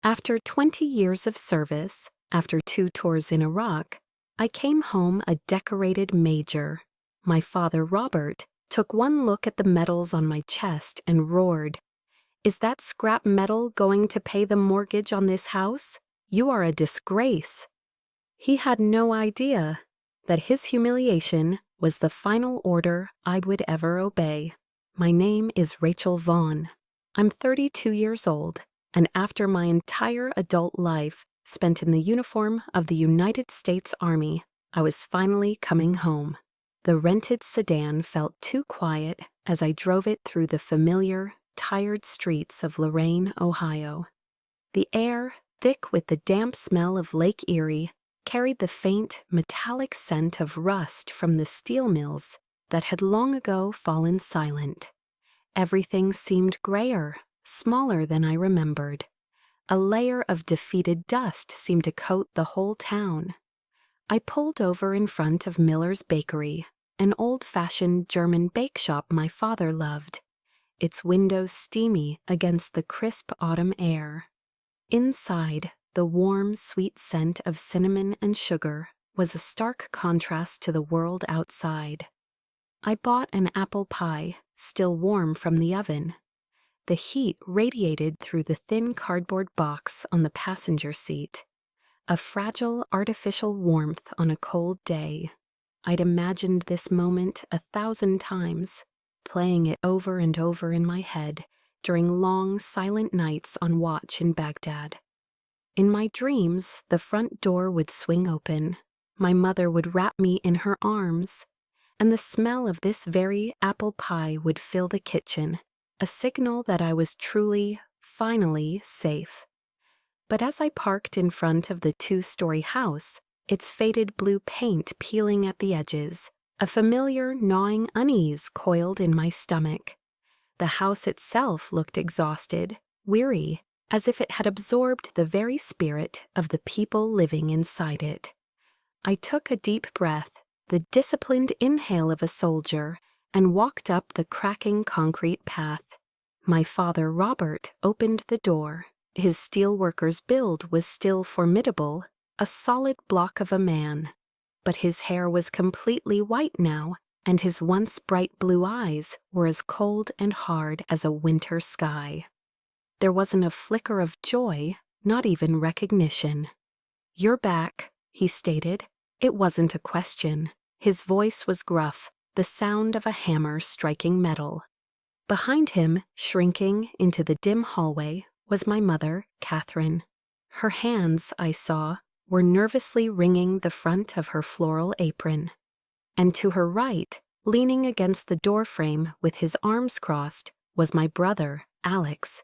After 20 years of service, after 2 tours in Iraq, I came home a decorated major. My father, Robert, took one look at the medals on my chest and roared, "Is that scrap metal going to pay the mortgage on this house? You are a disgrace." He had no idea that his humiliation was the final order I would ever obey. My name is Rachel Vaughn. I'm 32 years old, and after my entire adult life spent in the uniform of the United States Army, I was finally coming home. The rented sedan felt too quiet as I drove it through the familiar, tired streets of Lorain, Ohio. The air, thick with the damp smell of Lake Erie, carried the faint, metallic scent of rust from the steel mills that had long ago fallen silent. Everything seemed grayer, smaller than I remembered. A layer of defeated dust seemed to coat the whole town. I pulled over in front of Miller's Bakery, an old-fashioned German bake shop my father loved, its windows steamy against the crisp autumn air. Inside, the warm, sweet scent of cinnamon and sugar was a stark contrast to the world outside. I bought an apple pie, still warm from the oven. The heat radiated through the thin cardboard box on the passenger seat, a fragile artificial warmth on a cold day. I'd imagined this moment 1,000 times, playing it over and over in my head during long, silent nights on watch in Baghdad. In my dreams, the front door would swing open, my mother would wrap me in her arms, and the smell of this very apple pie would fill the kitchen, a signal that I was truly, finally safe. But as I parked in front of the 2-story house, its faded blue paint peeling at the edges, a familiar gnawing unease coiled in my stomach. The house itself looked exhausted, weary, as if it had absorbed the very spirit of the people living inside it. I took a deep breath, the disciplined inhale of a soldier, and walked up the cracking concrete path. My father, Robert, opened the door. His steelworker's build was still formidable, a solid block of a man. But his hair was completely white now, and his once bright blue eyes were as cold and hard as a winter sky. There wasn't a flicker of joy, not even recognition. "You're back," he stated. It wasn't a question. His voice was gruff, the sound of a hammer striking metal. Behind him, shrinking into the dim hallway, was my mother, Catherine. Her hands, I saw, were nervously wringing the front of her floral apron. And to her right, leaning against the doorframe with his arms crossed, was my brother, Alex.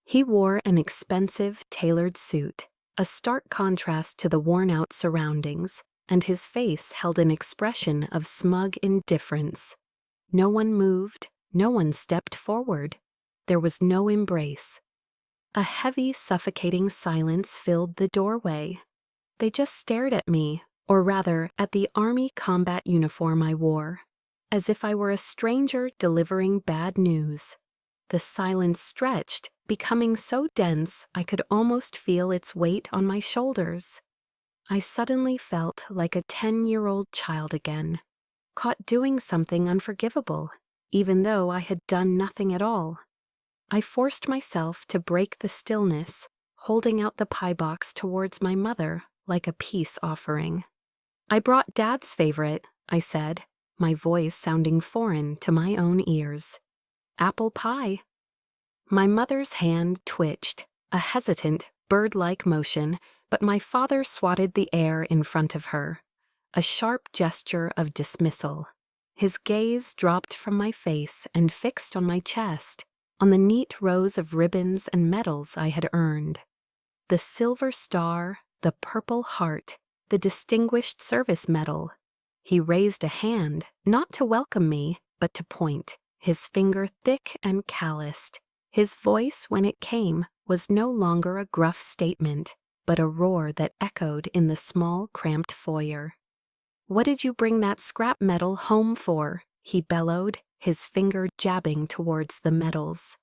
He wore an expensive, tailored suit, a stark contrast to the worn-out surroundings, and his face held an expression of smug indifference. No one moved, no one stepped forward. There was no embrace. A heavy, suffocating silence filled the doorway. They just stared at me, or rather, at the army combat uniform I wore, as if I were a stranger delivering bad news. The silence stretched, becoming so dense I could almost feel its weight on my shoulders. I suddenly felt like a 10-year-old child again, caught doing something unforgivable, even though I had done nothing at all. I forced myself to break the stillness, holding out the pie box towards my mother like a peace offering. "I brought Dad's favorite," I said, my voice sounding foreign to my own ears. "Apple pie." My mother's hand twitched, a hesitant, bird-like motion, but my father swatted the air in front of her, a sharp gesture of dismissal. His gaze dropped from my face and fixed on my chest, on the neat rows of ribbons and medals I had earned. The silver star, the purple heart, the Distinguished Service Medal. He raised a hand, not to welcome me, but to point, his finger thick and calloused. His voice, when it came, was no longer a gruff statement, but a roar that echoed in the small, cramped foyer. "What did you bring that scrap metal home for?" he bellowed, his finger jabbing towards the medals.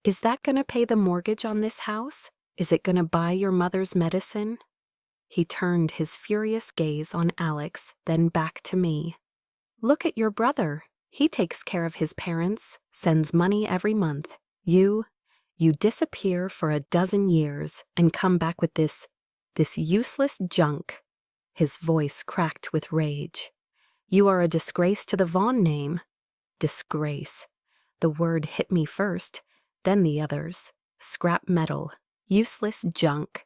"Is that gonna pay the mortgage on this house? Is it gonna buy your mother's medicine? He turned his furious gaze on Alex, then back to me. Look at your brother. He takes care of his parents, sends money every month. You disappear for a dozen years and come back with this useless junk. His voice cracked with rage. You are a disgrace to the Vaughn name. Disgrace. The word hit me first, then the others. Scrap metal. Useless junk.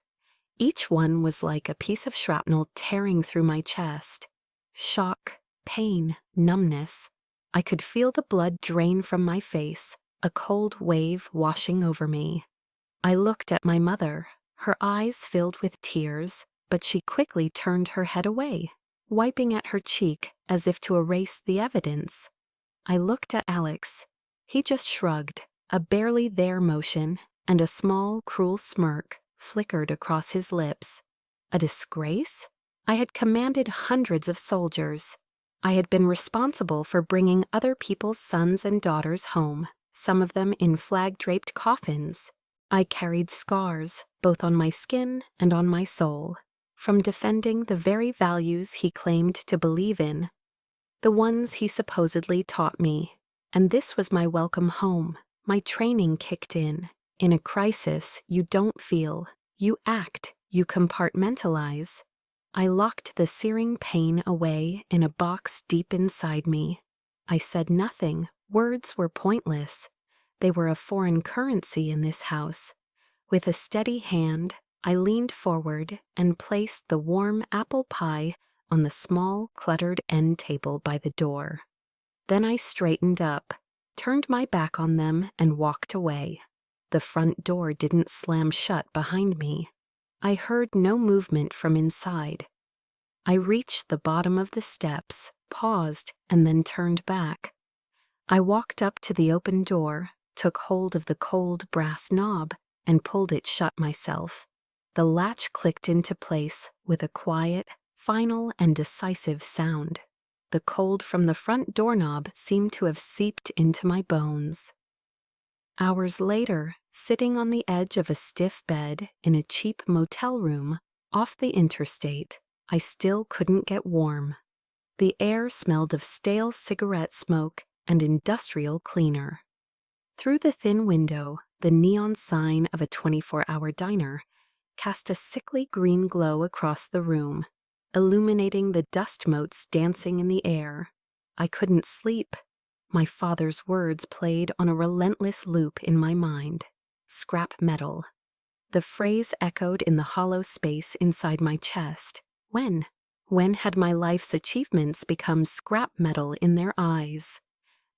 Each one was like a piece of shrapnel tearing through my chest. Shock, pain, numbness. I could feel the blood drain from my face, a cold wave washing over me. I looked at my mother, her eyes filled with tears, but she quickly turned her head away, wiping at her cheek as if to erase the evidence. I looked at Alex. He just shrugged, a barely there motion, and a small, cruel smirk flickered across his lips. A disgrace? I had commanded hundreds of soldiers. I had been responsible for bringing other people's sons and daughters home, some of them in flag-draped coffins. I carried scars, both on my skin and on my soul, from defending the very values he claimed to believe in, the ones he supposedly taught me. And this was my welcome home. My training kicked in. In a crisis, you don't feel, you act, you compartmentalize. I locked the searing pain away in a box deep inside me. I said nothing. Words were pointless. They were a foreign currency in this house. With a steady hand, I leaned forward and placed the warm apple pie on the small, cluttered end table by the door. Then I straightened up, turned my back on them, and walked away. The front door didn't slam shut behind me. I heard no movement from inside. I reached the bottom of the steps, paused, and then turned back. I walked up to the open door, took hold of the cold brass knob, and pulled it shut myself. The latch clicked into place with a quiet, final, and decisive sound. The cold from the front doorknob seemed to have seeped into my bones. Hours later, sitting on the edge of a stiff bed in a cheap motel room off the interstate, I still couldn't get warm. The air smelled of stale cigarette smoke and industrial cleaner. Through the thin window, the neon sign of a 24-hour diner cast a sickly green glow across the room, illuminating the dust motes dancing in the air. I couldn't sleep. My father's words played on a relentless loop in my mind. Scrap metal. The phrase echoed in the hollow space inside my chest. When? When had my life's achievements become scrap metal in their eyes?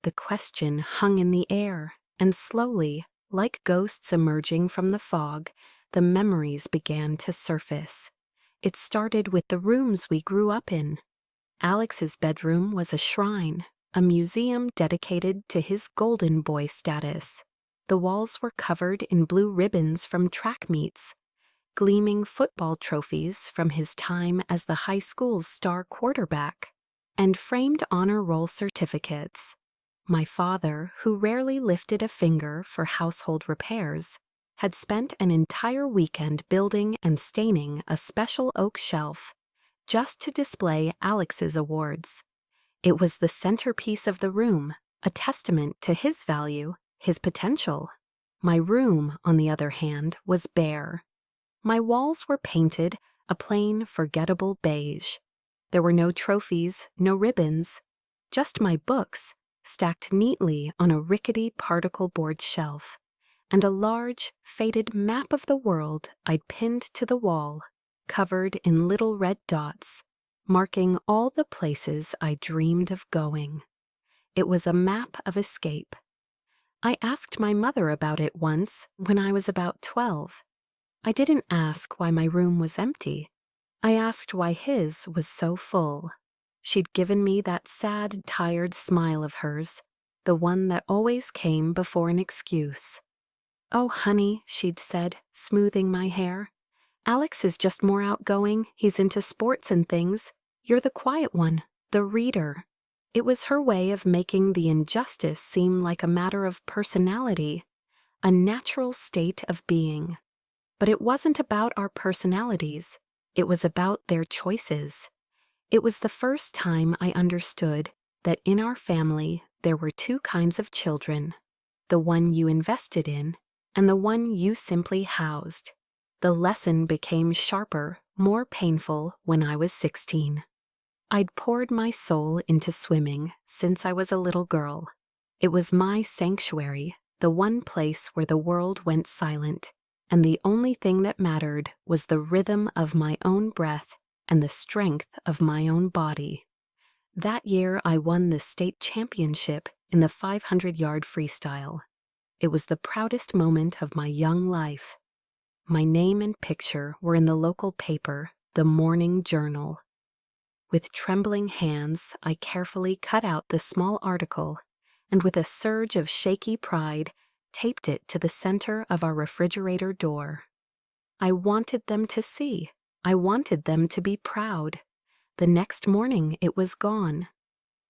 The question hung in the air, and slowly, like ghosts emerging from the fog, the memories began to surface. It started with the rooms we grew up in. Alex's bedroom was a shrine, a museum dedicated to his golden boy status. The walls were covered in blue ribbons from track meets, gleaming football trophies from his time as the high school's star quarterback, and framed honor roll certificates. My father, who rarely lifted a finger for household repairs, had spent an entire weekend building and staining a special oak shelf just to display Alex's awards. It was the centerpiece of the room, a testament to his value, his potential. My room, on the other hand, was bare. My walls were painted a plain, forgettable beige. There were no trophies, no ribbons, just my books, stacked neatly on a rickety particle board shelf, and a large, faded map of the world I'd pinned to the wall, covered in little red dots, marking all the places I dreamed of going. It was a map of escape. I asked my mother about it once when I was about 12. I didn't ask why my room was empty. I asked why his was so full. She'd given me that sad, tired smile of hers, the one that always came before an excuse. "Oh, honey," she'd said, smoothing my hair. "Alex is just more outgoing. He's into sports and things. You're the quiet one, the reader." It was her way of making the injustice seem like a matter of personality, a natural state of being. But it wasn't about our personalities. It was about their choices. It was the first time I understood that in our family there were two kinds of children, the one you invested in and the one you simply housed. The lesson became sharper, more painful when I was 16. I'd poured my soul into swimming since I was a little girl. It was my sanctuary, the one place where the world went silent, and the only thing that mattered was the rhythm of my own breath and the strength of my own body. That year I won the state championship in the 500-yard freestyle. It was the proudest moment of my young life. My name and picture were in the local paper, the Morning Journal. With trembling hands, I carefully cut out the small article and with a surge of shaky pride, taped it to the center of our refrigerator door. I wanted them to see. I wanted them to be proud. The next morning it was gone.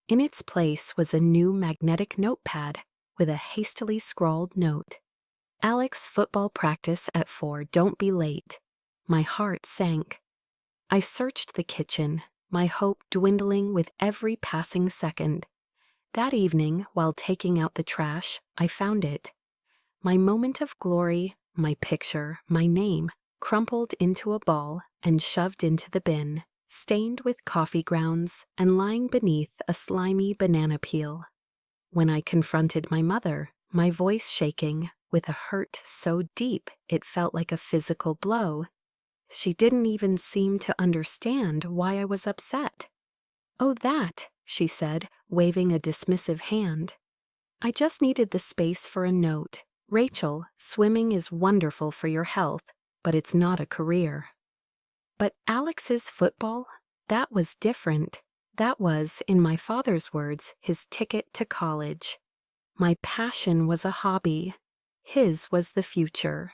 In its place was a new magnetic notepad with a hastily scrawled note. Alex, football practice at 4, don't be late. My heart sank. I searched the kitchen, my hope dwindling with every passing second. That evening, while taking out the trash, I found it. My moment of glory, my picture, my name, crumpled into a ball and shoved into the bin, stained with coffee grounds and lying beneath a slimy banana peel. When I confronted my mother, my voice shaking, with a hurt so deep it felt like a physical blow, she didn't even seem to understand why I was upset. "Oh, that," she said, waving a dismissive hand. "I just needed the space for a note. Rachel, swimming is wonderful for your health, but it's not a career." But Alex's football? That was different. That was, in my father's words, his ticket to college. My passion was a hobby. His was the future.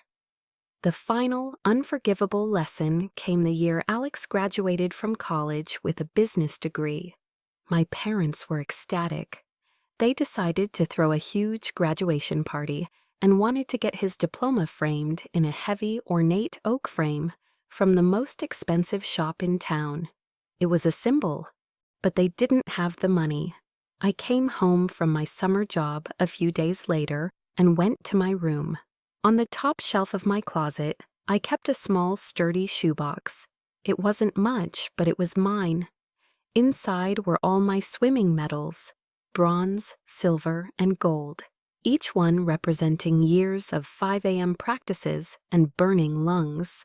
The final, unforgivable lesson came the year Alex graduated from college with a business degree. My parents were ecstatic. They decided to throw a huge graduation party and wanted to get his diploma framed in a heavy, ornate oak frame from the most expensive shop in town. It was a symbol, but they didn't have the money. I came home from my summer job a few days later and went to my room. On the top shelf of my closet, I kept a small, sturdy shoebox. It wasn't much, but it was mine. Inside were all my swimming medals, bronze, silver, and gold, each one representing years of 5 a.m. practices and burning lungs.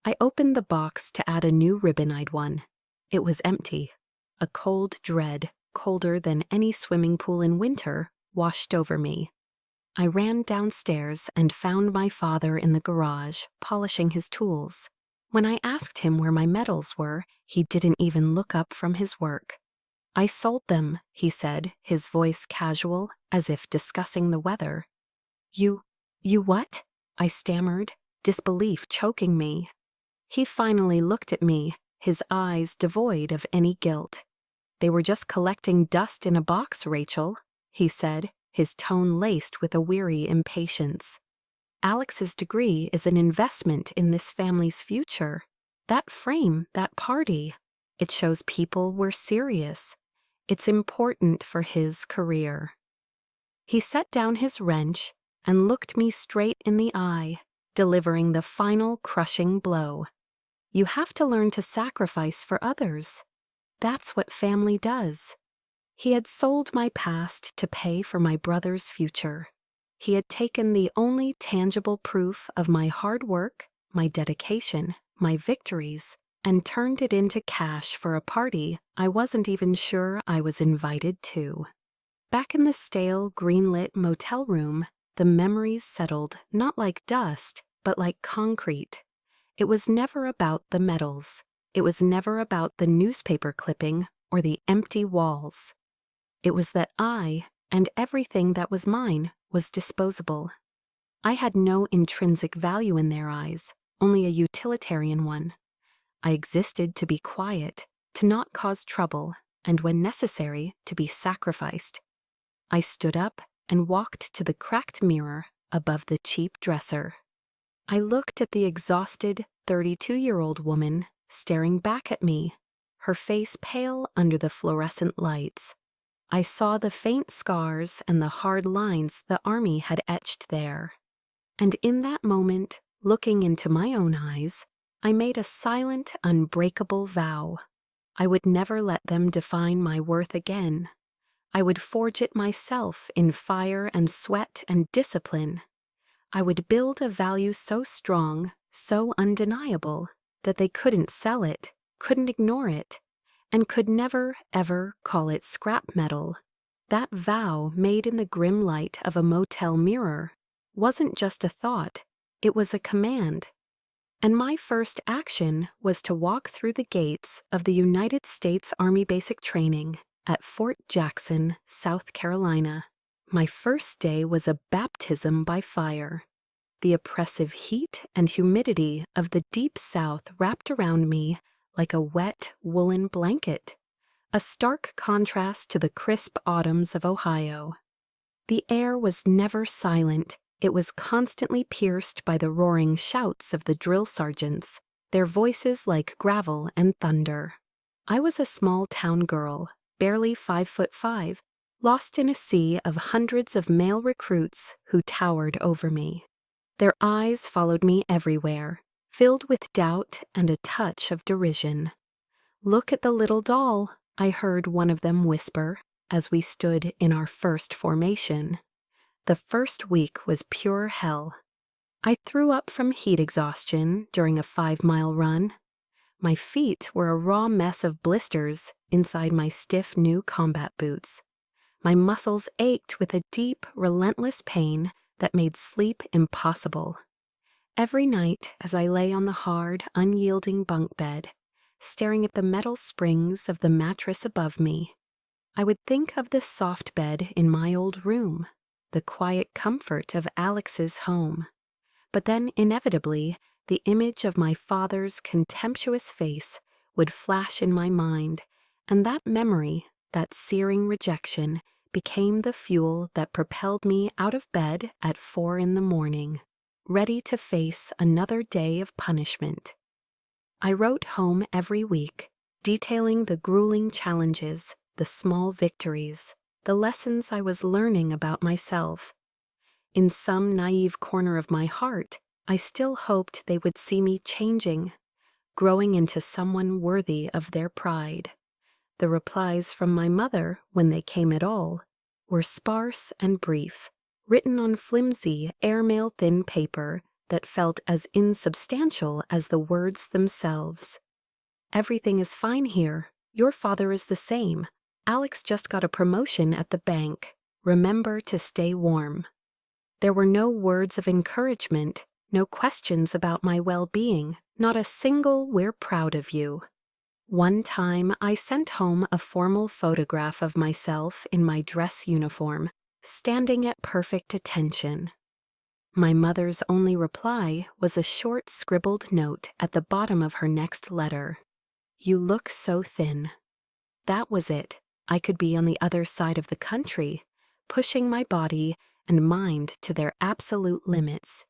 I opened the box to add a new ribbon I'd won. It was empty. A cold dread, colder than any swimming pool in winter, washed over me. I ran downstairs and found my father in the garage, polishing his tools. When I asked him where my medals were, he didn't even look up from his work. "I sold them," he said, his voice casual, as if discussing the weather. You what?" I stammered, disbelief choking me. He finally looked at me, his eyes devoid of any guilt. "They were just collecting dust in a box, Rachel," he said, his tone laced with a weary impatience. "Alex's degree is an investment in this family's future. That frame, that party, it shows people were serious. It's important for his career." He set down his wrench and looked me straight in the eye, delivering the final crushing blow. "You have to learn to sacrifice for others. That's what family does." He had sold my past to pay for my brother's future. He had taken the only tangible proof of my hard work, my dedication, my victories, and turned it into cash for a party I wasn't even sure I was invited to. Back in the stale, green-lit motel room, the memories settled not like dust, but like concrete. It was never about the medals. It was never about the newspaper clipping or the empty walls. It was that I, and everything that was mine, was disposable. I had no intrinsic value in their eyes, only a utilitarian one. I existed to be quiet, to not cause trouble, and when necessary, to be sacrificed. I stood up and walked to the cracked mirror above the cheap dresser. I looked at the exhausted 32-year-old woman staring back at me, her face pale under the fluorescent lights. I saw the faint scars and the hard lines the army had etched there. And in that moment, looking into my own eyes, I made a silent, unbreakable vow. I would never let them define my worth again. I would forge it myself in fire and sweat and discipline. I would build a value so strong, so undeniable, that they couldn't sell it, couldn't ignore it, and could never, ever call it scrap metal. That vow, made in the grim light of a motel mirror, wasn't just a thought, it was a command. And my first action was to walk through the gates of the United States Army Basic Training at Fort Jackson, South Carolina. My first day was a baptism by fire. The oppressive heat and humidity of the deep South wrapped around me like a wet woolen blanket, a stark contrast to the crisp autumns of Ohio. The air was never silent. It was constantly pierced by the roaring shouts of the drill sergeants, their voices like gravel and thunder. I was a small town girl, barely 5'5", lost in a sea of hundreds of male recruits who towered over me. Their eyes followed me everywhere, filled with doubt and a touch of derision. "Look at the little doll," I heard one of them whisper as we stood in our first formation. The first week was pure hell. I threw up from heat exhaustion during a 5-mile run. My feet were a raw mess of blisters inside my stiff new combat boots. My muscles ached with a deep, relentless pain that made sleep impossible. Every night, as I lay on the hard, unyielding bunk bed, staring at the metal springs of the mattress above me, I would think of the soft bed in my old room, the quiet comfort of Alex's home. But then, inevitably, the image of my father's contemptuous face would flash in my mind, and that memory, that searing rejection, became the fuel that propelled me out of bed at 4 a.m, ready to face another day of punishment. I wrote home every week, detailing the grueling challenges, the small victories, the lessons I was learning about myself. In some naive corner of my heart, I still hoped they would see me changing, growing into someone worthy of their pride. The replies from my mother, when they came at all, were sparse and brief, written on flimsy, airmail-thin paper that felt as insubstantial as the words themselves. "Everything is fine here. Your father is the same. Alex just got a promotion at the bank. Remember to stay warm." There were no words of encouragement, no questions about my well-being, not a single "we're proud of you." One time I sent home a formal photograph of myself in my dress uniform, standing at perfect attention. My mother's only reply was a short scribbled note at the bottom of her next letter. "You look so thin." That was it. I could be on the other side of the country, pushing my body and mind to their absolute limits.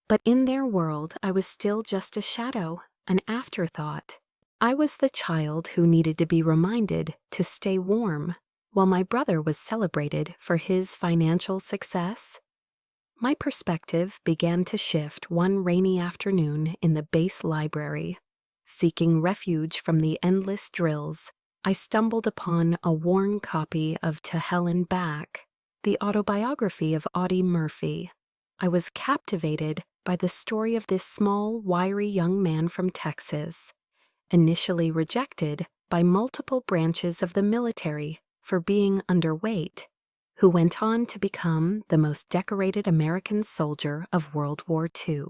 But in their world, I was still just a shadow, an afterthought. I was the child who needed to be reminded to stay warm, while my brother was celebrated for his financial success. My perspective began to shift one rainy afternoon in the base library. Seeking refuge from the endless drills, I stumbled upon a worn copy of To Hell and Back, the autobiography of Audie Murphy. I was captivated by the story of this small, wiry young man from Texas, initially rejected by multiple branches of the military for being underweight, who went on to become the most decorated American soldier of World War II.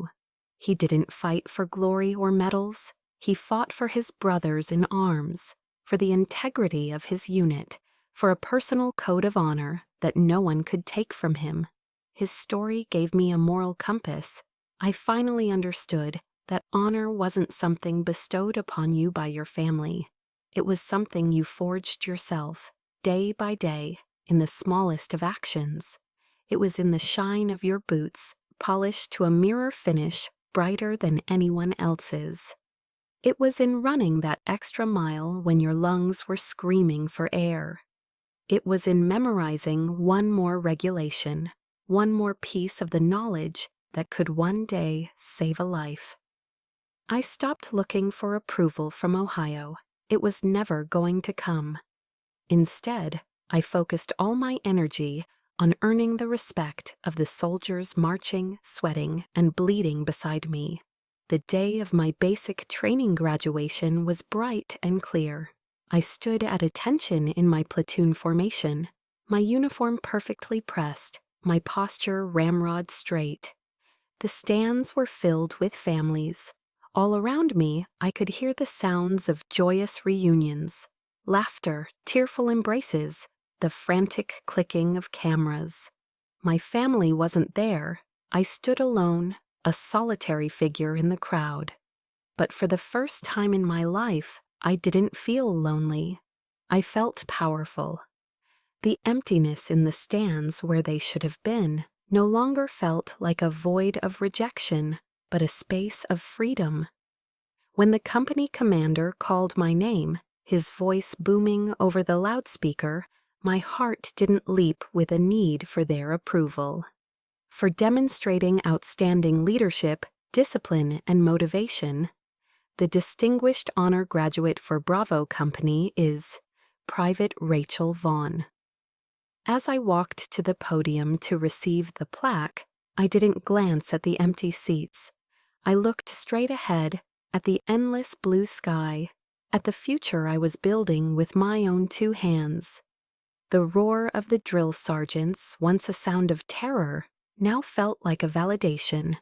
He didn't fight for glory or medals. He fought for his brothers in arms, for the integrity of his unit, for a personal code of honor that no one could take from him. His story gave me a moral compass. I finally understood that honor wasn't something bestowed upon you by your family. It was something you forged yourself, day by day, in the smallest of actions. It was in the shine of your boots, polished to a mirror finish brighter than anyone else's. It was in running that extra mile when your lungs were screaming for air. It was in memorizing one more regulation, one more piece of the knowledge that could one day save a life. I stopped looking for approval from Ohio. It was never going to come. Instead, I focused all my energy on earning the respect of the soldiers marching, sweating, and bleeding beside me. The day of my basic training graduation was bright and clear. I stood at attention in my platoon formation, my uniform perfectly pressed, my posture ramrod straight. The stands were filled with families. All around me, I could hear the sounds of joyous reunions, laughter, tearful embraces, the frantic clicking of cameras. My family wasn't there. I stood alone, a solitary figure in the crowd. But for the first time in my life, I didn't feel lonely. I felt powerful. The emptiness in the stands where they should have been no longer felt like a void of rejection, but a space of freedom. When the company commander called my name, his voice booming over the loudspeaker, my heart didn't leap with a need for their approval. For demonstrating outstanding leadership, discipline, and motivation, the Distinguished Honor Graduate for Bravo Company is Private Rachel Vaughn. As I walked to the podium to receive the plaque, I didn't glance at the empty seats. I looked straight ahead at the endless blue sky, at the future I was building with my own two hands. The roar of the drill sergeants, once a sound of terror, now felt like a validation.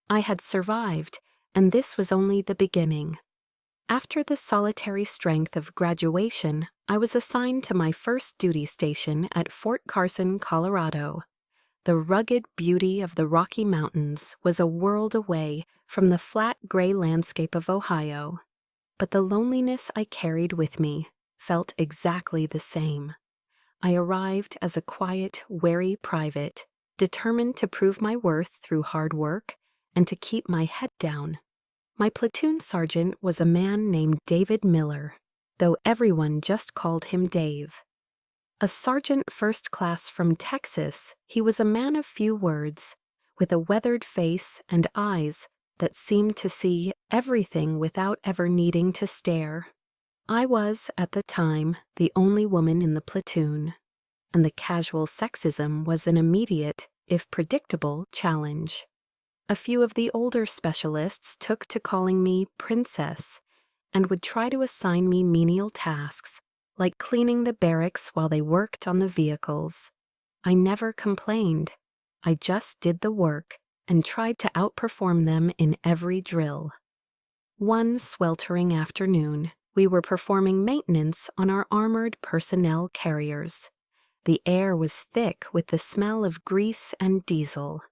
I had survived, and this was only the beginning. After the solitary strength of graduation, I was assigned to my first duty station at Fort Carson, Colorado. The rugged beauty of the Rocky Mountains was a world away from the flat gray landscape of Ohio, but the loneliness I carried with me felt exactly the same. I arrived as a quiet, wary private, determined to prove my worth through hard work and to keep my head down. My platoon sergeant was a man named David Miller, though everyone just called him Dave. A sergeant first class from Texas, he was a man of few words, with a weathered face and eyes that seemed to see everything without ever needing to stare. I was, at the time, the only woman in the platoon, and the casual sexism was an immediate, if predictable, challenge. A few of the older specialists took to calling me Princess and would try to assign me menial tasks, like cleaning the barracks while they worked on the vehicles. I never complained. I just did the work and tried to outperform them in every drill. One sweltering afternoon, we were performing maintenance on our armored personnel carriers. The air was thick with the smell of grease and diesel.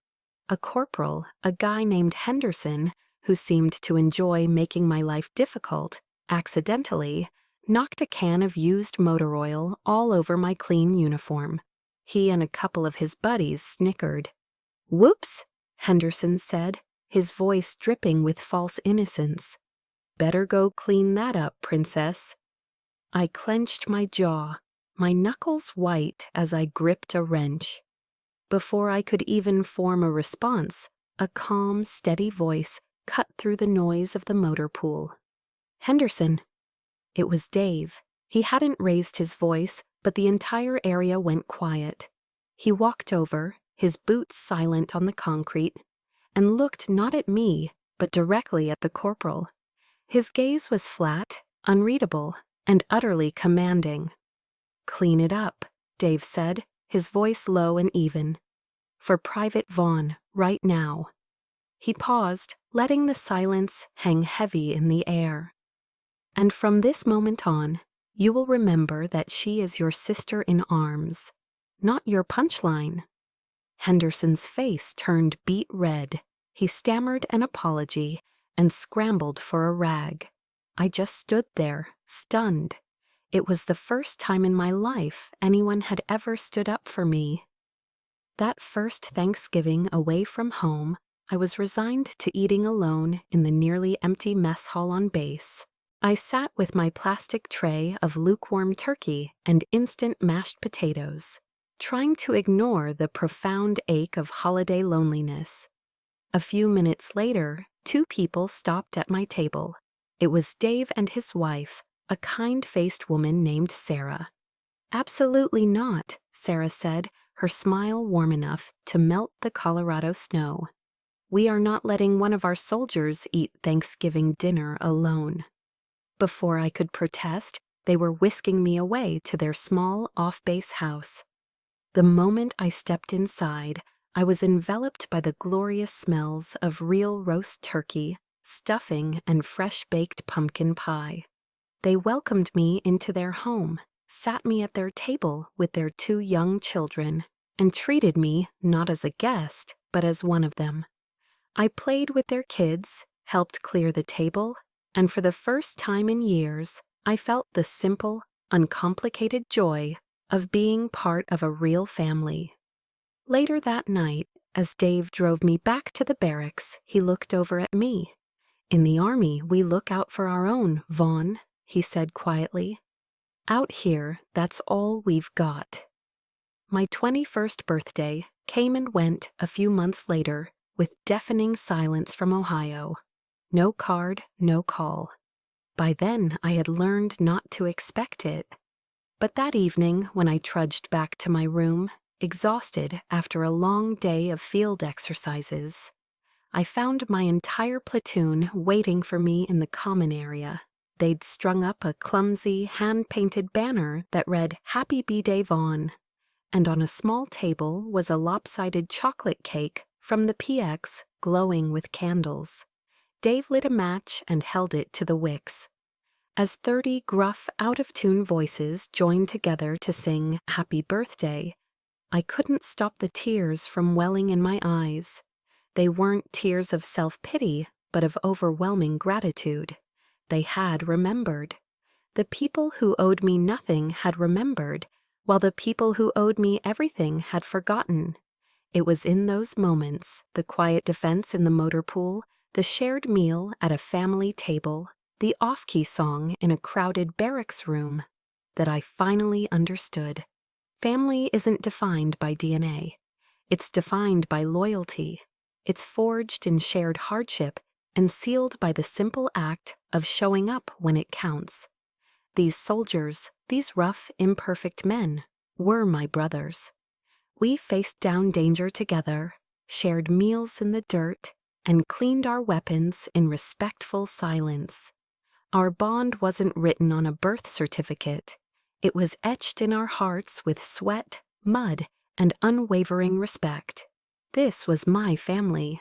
A corporal, a guy named Henderson, who seemed to enjoy making my life difficult, accidentally knocked a can of used motor oil all over my clean uniform. He and a couple of his buddies snickered. "Whoops," Henderson said, his voice dripping with false innocence. "Better go clean that up, Princess." I clenched my jaw, my knuckles white as I gripped a wrench. Before I could even form a response, a calm, steady voice cut through the noise of the motor pool. "Henderson." It was Dave. He hadn't raised his voice, but the entire area went quiet. He walked over, his boots silent on the concrete, and looked not at me, but directly at the corporal. His gaze was flat, unreadable, and utterly commanding. "Clean it up," Dave said, his voice low and even. "For Private Vaughn, right now." He paused, letting the silence hang heavy in the air. "And from this moment on, you will remember that she is your sister in arms, not your punchline." Henderson's face turned beet red. He stammered an apology and scrambled for a rag. I just stood there, stunned. It was the first time in my life anyone had ever stood up for me. That first Thanksgiving away from home, I was resigned to eating alone in the nearly empty mess hall on base. I sat with my plastic tray of lukewarm turkey and instant mashed potatoes, trying to ignore the profound ache of holiday loneliness. A few minutes later, 2 people stopped at my table. It was Dave and his wife, a kind-faced woman named Sarah. "Absolutely not," Sarah said, her smile warm enough to melt the Colorado snow. "We are not letting one of our soldiers eat Thanksgiving dinner alone." Before I could protest, they were whisking me away to their small off-base house. The moment I stepped inside, I was enveloped by the glorious smells of real roast turkey, stuffing, and fresh-baked pumpkin pie. They welcomed me into their home, sat me at their table with their 2 young children, and treated me not as a guest, but as one of them. I played with their kids, helped clear the table, and for the first time in years, I felt the simple, uncomplicated joy of being part of a real family. Later that night, as Dave drove me back to the barracks, he looked over at me. "In the Army, we look out for our own, Vaughn," he said quietly. "Out here, that's all we've got." My 21st birthday came and went a few months later with deafening silence from Ohio. No card, no call. By then, I had learned not to expect it. But that evening, when I trudged back to my room, exhausted after a long day of field exercises, I found my entire platoon waiting for me in the common area. They'd strung up a clumsy, hand-painted banner that read "Happy B-Day Vaughn," and on a small table was a lopsided chocolate cake from the PX glowing with candles. Dave lit a match and held it to the wicks. As 30 gruff, out-of-tune voices joined together to sing "Happy Birthday," I couldn't stop the tears from welling in my eyes. They weren't tears of self-pity, but of overwhelming gratitude. They had remembered. The people who owed me nothing had remembered, while the people who owed me everything had forgotten. It was in those moments, the quiet defense in the motor pool, the shared meal at a family table, the off-key song in a crowded barracks room, that I finally understood. Family isn't defined by DNA. It's defined by loyalty. It's forged in shared hardship and sealed by the simple act of showing up when it counts. These soldiers, these rough, imperfect men, were my brothers. We faced down danger together, shared meals in the dirt, and cleaned our weapons in respectful silence. Our bond wasn't written on a birth certificate. It was etched in our hearts with sweat, mud, and unwavering respect. This was my family.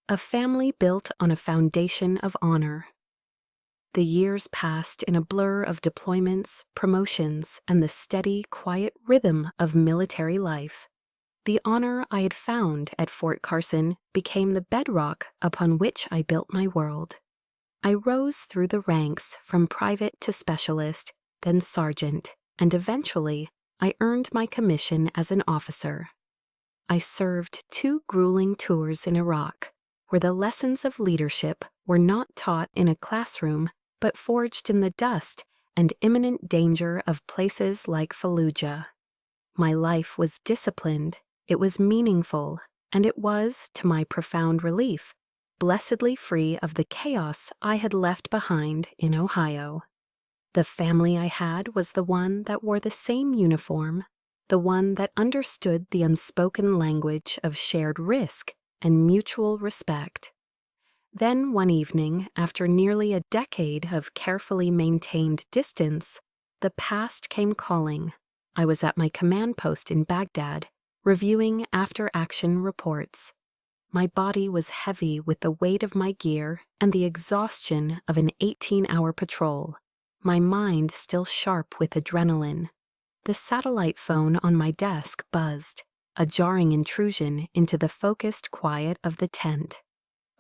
A family built on a foundation of honor. The years passed in a blur of deployments, promotions, and the steady, quiet rhythm of military life. The honor I had found at Fort Carson became the bedrock upon which I built my world. I rose through the ranks from private to specialist, then sergeant, and eventually I earned my commission as an officer. I served 2 grueling tours in Iraq, where the lessons of leadership were not taught in a classroom but forged in the dust and imminent danger of places like Fallujah. My life was disciplined, it was meaningful, and it was, to my profound relief, blessedly free of the chaos I had left behind in Ohio. The family I had was the one that wore the same uniform, the one that understood the unspoken language of shared risk and mutual respect. Then one evening, after nearly a decade of carefully maintained distance, the past came calling. I was at my command post in Baghdad, reviewing after-action reports. My body was heavy with the weight of my gear and the exhaustion of an 18-hour patrol, my mind still sharp with adrenaline. The satellite phone on my desk buzzed, a jarring intrusion into the focused quiet of the tent.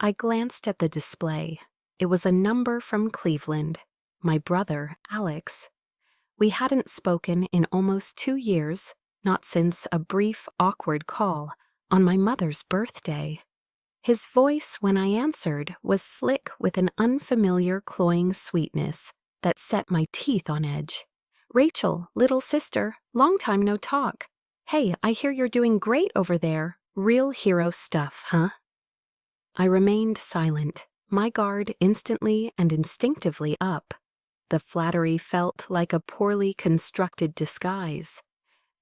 I glanced at the display. It was a number from Cleveland, my brother, Alex. We hadn't spoken in almost 2 years, not since a brief, awkward call on my mother's birthday. His voice, when I answered, was slick with an unfamiliar cloying sweetness that set my teeth on edge. "Rachel, little sister, long time no talk. Hey, I hear you're doing great over there. Real hero stuff, huh?" I remained silent, my guard instantly and instinctively up. The flattery felt like a poorly constructed disguise.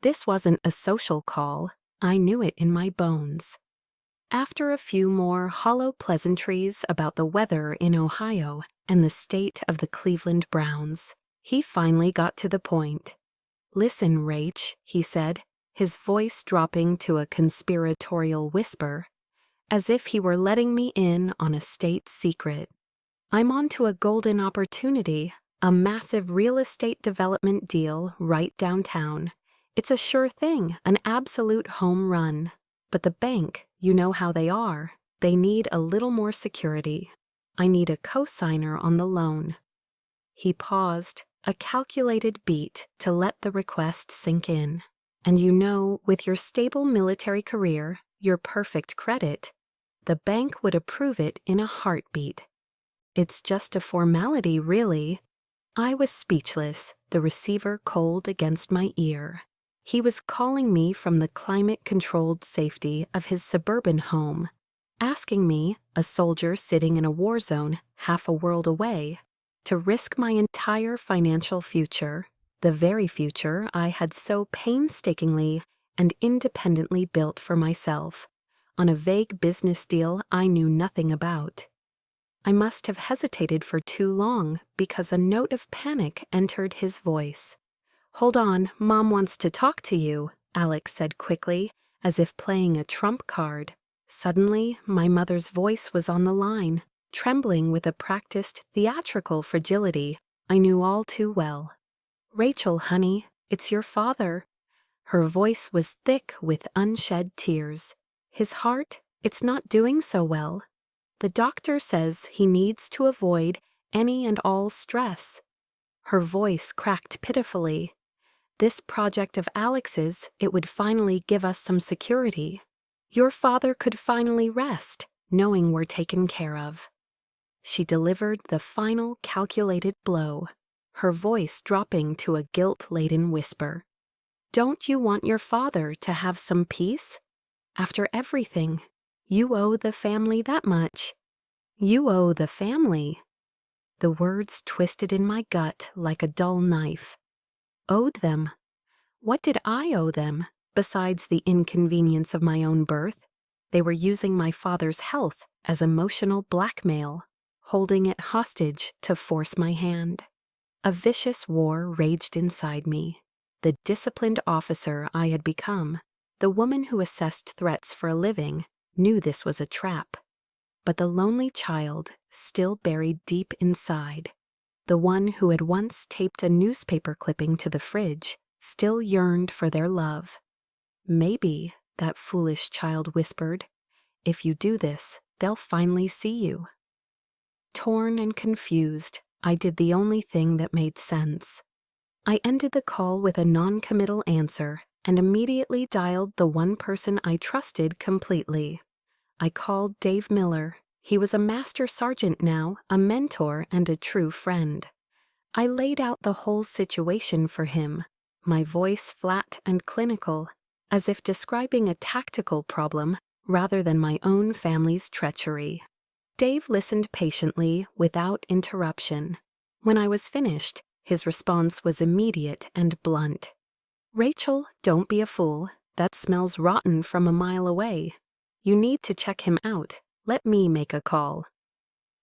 This wasn't a social call. I knew it in my bones. After a few more hollow pleasantries about the weather in Ohio and the state of the Cleveland Browns, he finally got to the point. "Listen, Rach," he said, his voice dropping to a conspiratorial whisper, as if he were letting me in on a state secret. "I'm onto a golden opportunity, a massive real estate development deal right downtown. It's a sure thing, an absolute home run. But the bank, you know how they are. They need a little more security. I need a co-signer on the loan." He paused, a calculated beat to let the request sink in. "And you know, with your stable military career, your perfect credit, the bank would approve it in a heartbeat. It's just a formality, really." I was speechless, the receiver cold against my ear. He was calling me from the climate-controlled safety of his suburban home, asking me, a soldier sitting in a war zone half a world away, to risk my entire financial future, the very future I had so painstakingly and independently built for myself, on a vague business deal I knew nothing about. I must have hesitated for too long because a note of panic entered his voice. "Hold on, Mom wants to talk to you," Alex said quickly, as if playing a trump card. Suddenly, my mother's voice was on the line, trembling with a practiced theatrical fragility I knew all too well. "Rachel, honey, it's your father." Her voice was thick with unshed tears. "His heart, it's not doing so well. The doctor says he needs to avoid any and all stress." Her voice cracked pitifully. "This project of Alex's, it would finally give us some security. Your father could finally rest, knowing we're taken care of." She delivered the final calculated blow, her voice dropping to a guilt-laden whisper. "Don't you want your father to have some peace? After everything, you owe the family that much. You owe the family." The words twisted in my gut like a dull knife. Owed them? What did I owe them, besides the inconvenience of my own birth? They were using my father's health as emotional blackmail, holding it hostage to force my hand. A vicious war raged inside me. The disciplined officer I had become, the woman who assessed threats for a living, knew this was a trap. But the lonely child, still buried deep inside, the one who had once taped a newspaper clipping to the fridge, still yearned for their love. "Maybe," that foolish child whispered, "if you do this, they'll finally see you." Torn and confused, I did the only thing that made sense. I ended the call with a non-committal answer and immediately dialed the one person I trusted completely. I called Dave Miller. He was a master sergeant now, a mentor and a true friend. I laid out the whole situation for him, my voice flat and clinical, as if describing a tactical problem rather than my own family's treachery. Dave listened patiently, without interruption. When I was finished, his response was immediate and blunt. "Rachel, don't be a fool. That smells rotten from a mile away. You need to check him out. Let me make a call."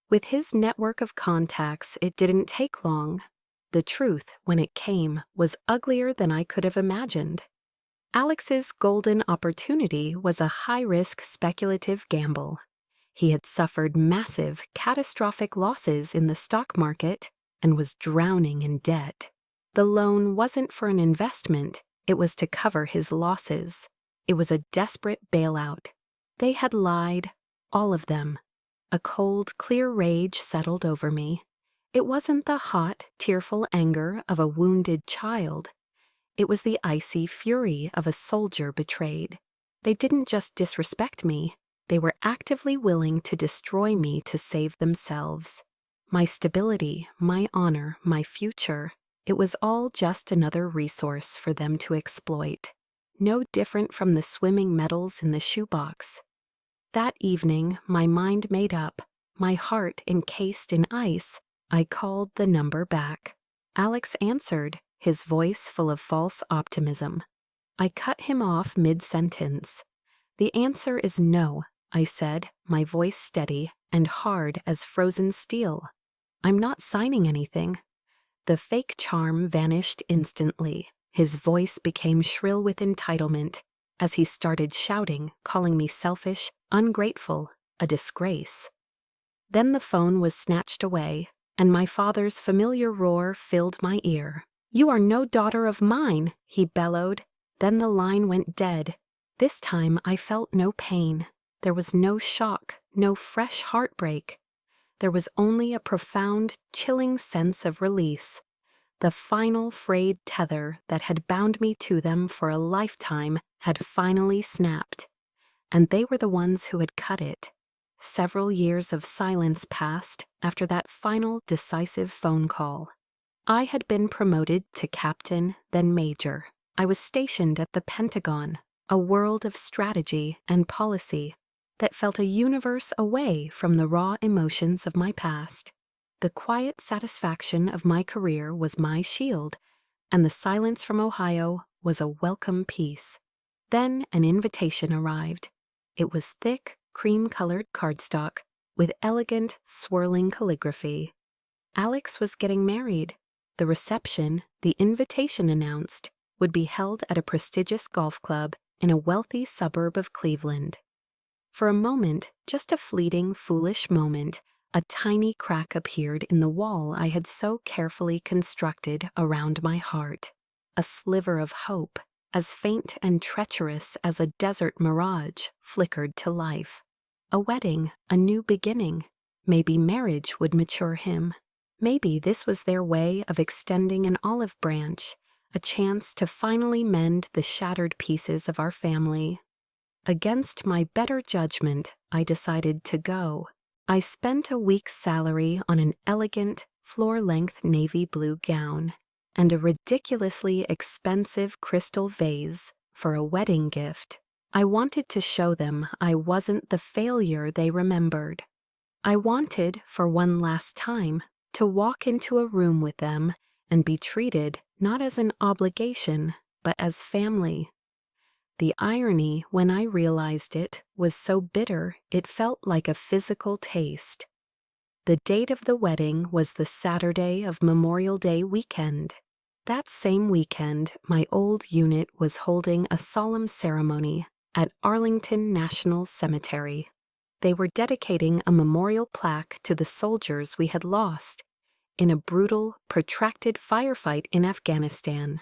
With his network of contacts, it didn't take long. The truth, when it came, was uglier than I could have imagined. Alex's golden opportunity was a high-risk speculative gamble. He had suffered massive, catastrophic losses in the stock market and was drowning in debt. The loan wasn't for an investment, it was to cover his losses. It was a desperate bailout. They had lied, all of them. A cold, clear rage settled over me. It wasn't the hot, tearful anger of a wounded child. It was the icy fury of a soldier betrayed. They didn't just disrespect me, They were actively willing to destroy me to save themselves. My stability, my honor, my future, it was all just another resource for them to exploit. No different from the swimming medals in the shoebox. That evening, my mind made up, my heart encased in ice, I called the number back. Alex answered, his voice full of false optimism. I cut him off mid-sentence. "The answer is no," I said, my voice steady and hard as frozen steel. "I'm not signing anything." The fake charm vanished instantly. His voice became shrill with entitlement as he started shouting, calling me selfish, ungrateful, a disgrace. Then the phone was snatched away, and my father's familiar roar filled my ear. "You are no daughter of mine," he bellowed. Then the line went dead. This time I felt no pain. There was no shock, no fresh heartbreak. There was only a profound, chilling sense of release. The final frayed tether that had bound me to them for a lifetime had finally snapped. And they were the ones who had cut it. Several years of silence passed after that final decisive phone call. I had been promoted to captain, then major. I was stationed at the Pentagon, a world of strategy and policy that felt a universe away from the raw emotions of my past. The quiet satisfaction of my career was my shield, and the silence from Ohio was a welcome peace. Then an invitation arrived. It was thick, cream-colored cardstock with elegant, swirling calligraphy. Alex was getting married. The reception, the invitation announced, would be held at a prestigious golf club in a wealthy suburb of Cleveland. For a moment, just a fleeting, foolish moment, a tiny crack appeared in the wall I had so carefully constructed around my heart. A sliver of hope, as faint and treacherous as a desert mirage, flickered to life. A wedding, a new beginning. Maybe marriage would mature him. Maybe this was their way of extending an olive branch, a chance to finally mend the shattered pieces of our family. Against my better judgment, I decided to go. I spent a week's salary on an elegant, floor-length navy blue gown and a ridiculously expensive crystal vase for a wedding gift. I wanted to show them I wasn't the failure they remembered. I wanted, for one last time, to walk into a room with them and be treated not as an obligation, but as family. The irony, when I realized it, was so bitter it felt like a physical taste. The date of the wedding was the Saturday of Memorial Day weekend. That same weekend, my old unit was holding a solemn ceremony at Arlington National Cemetery. They were dedicating a memorial plaque to the soldiers we had lost in a brutal, protracted firefight in Afghanistan.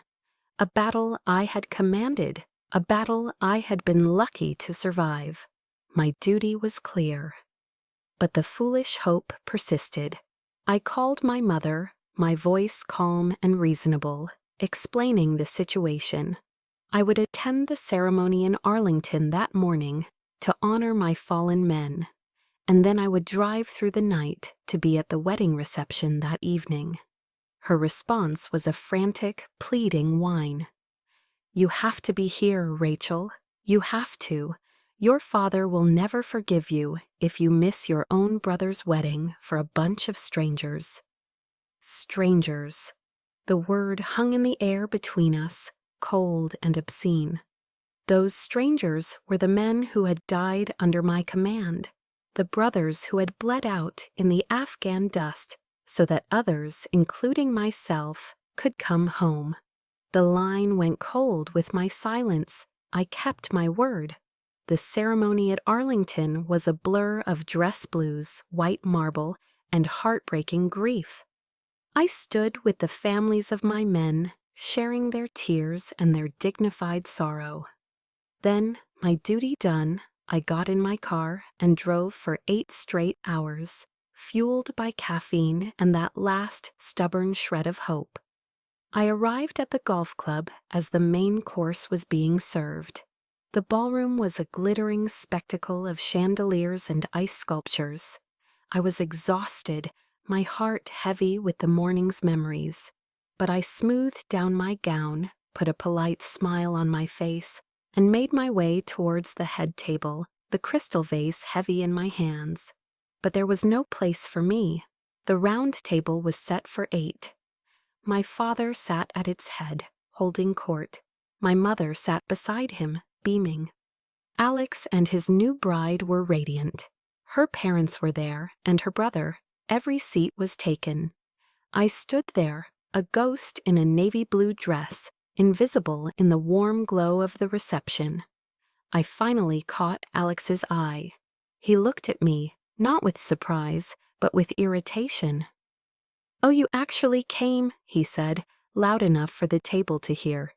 A battle I had commanded, a battle I had been lucky to survive. My duty was clear. But the foolish hope persisted. I called my mother, my voice calm and reasonable, explaining the situation. I would attend the ceremony in Arlington that morning to honor my fallen men, and then I would drive through the night to be at the wedding reception that evening. Her response was a frantic, pleading whine. "You have to be here, Rachel. You have to. Your father will never forgive you if you miss your own brother's wedding for a bunch of strangers." Strangers. The word hung in the air between us, cold and obscene. Those strangers were the men who had died under my command, the brothers who had bled out in the Afghan dust so that others, including myself, could come home. The line went cold with my silence. I kept my word. The ceremony at Arlington was a blur of dress blues, white marble, and heartbreaking grief. I stood with the families of my men, sharing their tears and their dignified sorrow. Then, my duty done, I got in my car and drove for 8 straight hours, fueled by caffeine and that last stubborn shred of hope. I arrived at the golf club as the main course was being served. The ballroom was a glittering spectacle of chandeliers and ice sculptures. I was exhausted, my heart heavy with the morning's memories. But I smoothed down my gown, put a polite smile on my face, and made my way towards the head table, the crystal vase heavy in my hands. But there was no place for me. The round table was set for 8. My father sat at its head, holding court. My mother sat beside him, beaming. Alex and his new bride were radiant. Her parents were there, and her brother. Every seat was taken. I stood there, a ghost in a navy blue dress, invisible in the warm glow of the reception. I finally caught Alex's eye. He looked at me, not with surprise, but with irritation. "Oh, you actually came," he said, loud enough for the table to hear.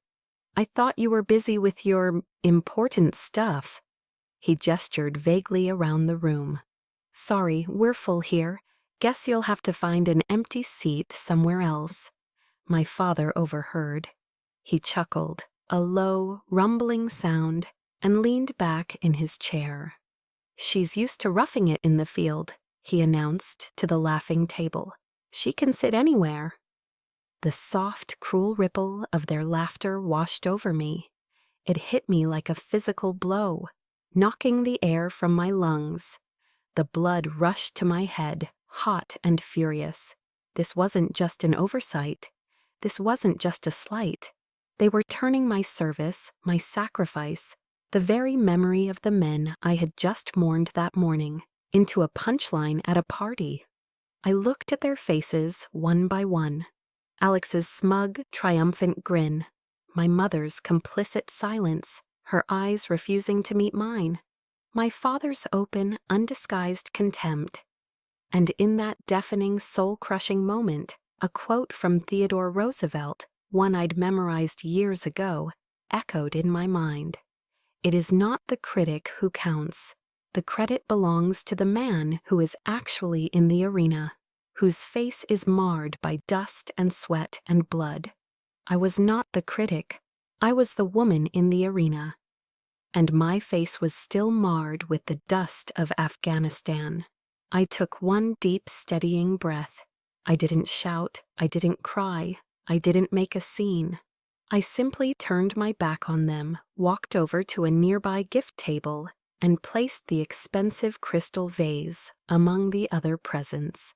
"I thought you were busy with your important stuff." He gestured vaguely around the room. "Sorry, we're full here. Guess you'll have to find an empty seat somewhere else." My father overheard. He chuckled, a low, rumbling sound, and leaned back in his chair. "She's used to roughing it in the field," he announced to the laughing table. "She can sit anywhere." The soft, cruel ripple of their laughter washed over me. It hit me like a physical blow, knocking the air from my lungs. The blood rushed to my head, hot and furious. This wasn't just an oversight. This wasn't just a slight. They were turning my service, my sacrifice, the very memory of the men I had just mourned that morning, into a punchline at a party. I looked at their faces one by one. Alex's smug, triumphant grin, my mother's complicit silence, her eyes refusing to meet mine, my father's open, undisguised contempt. And in that deafening, soul-crushing moment, a quote from Theodore Roosevelt, one I'd memorized years ago, echoed in my mind. "It is not the critic who counts. The credit belongs to the man who is actually in the arena, whose face is marred by dust and sweat and blood." I was not the critic. I was the woman in the arena. And my face was still marred with the dust of Afghanistan. I took one deep, steadying breath. I didn't shout, I didn't cry, I didn't make a scene. I simply turned my back on them, walked over to a nearby gift table, and placed the expensive crystal vase among the other presents.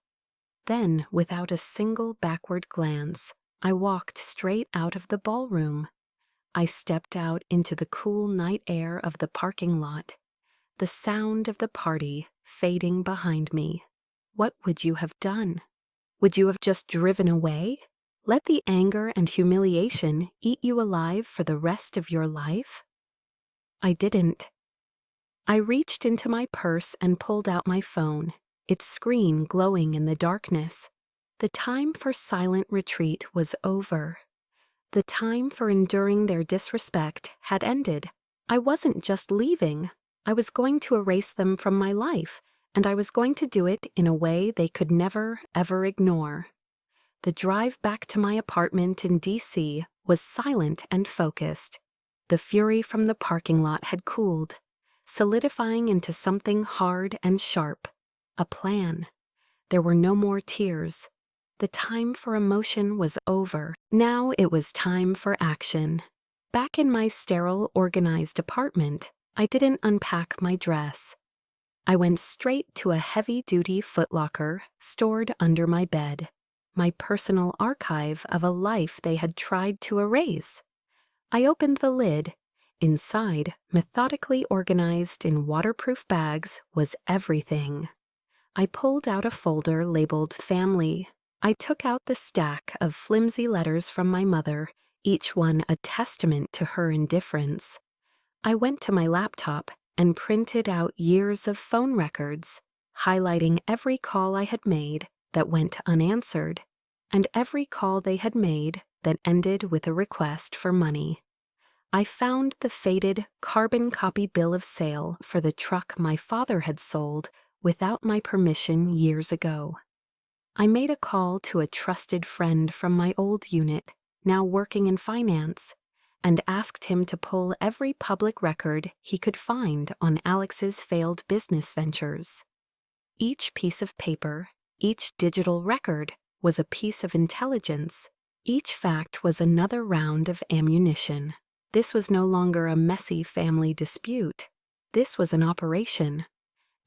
Then, without a single backward glance, I walked straight out of the ballroom. I stepped out into the cool night air of the parking lot, the sound of the party fading behind me. What would you have done? Would you have just driven away? Let the anger and humiliation eat you alive for the rest of your life? I didn't. I reached into my purse and pulled out my phone, its screen glowing in the darkness. The time for silent retreat was over. The time for enduring their disrespect had ended. I wasn't just leaving. I was going to erase them from my life, and I was going to do it in a way they could never, ever ignore. The drive back to my apartment in D.C. was silent and focused. The fury from the parking lot had cooled, solidifying into something hard and sharp, a plan. There were no more tears. The time for emotion was over. Now it was time for action. Back in my sterile, organized apartment, I didn't unpack my dress. I went straight to a heavy-duty footlocker stored under my bed, my personal archive of a life they had tried to erase. I opened the lid. Inside, methodically organized in waterproof bags, was everything. I pulled out a folder labeled Family. I took out the stack of flimsy letters from my mother, each one a testament to her indifference. I went to my laptop and printed out years of phone records, highlighting every call I had made that went unanswered, and every call they had made that ended with a request for money. I found the faded carbon copy bill of sale for the truck my father had sold without my permission years ago. I made a call to a trusted friend from my old unit, now working in finance, and asked him to pull every public record he could find on Alex's failed business ventures. Each piece of paper, each digital record, was a piece of intelligence. Each fact was another round of ammunition. This was no longer a messy family dispute. This was an operation,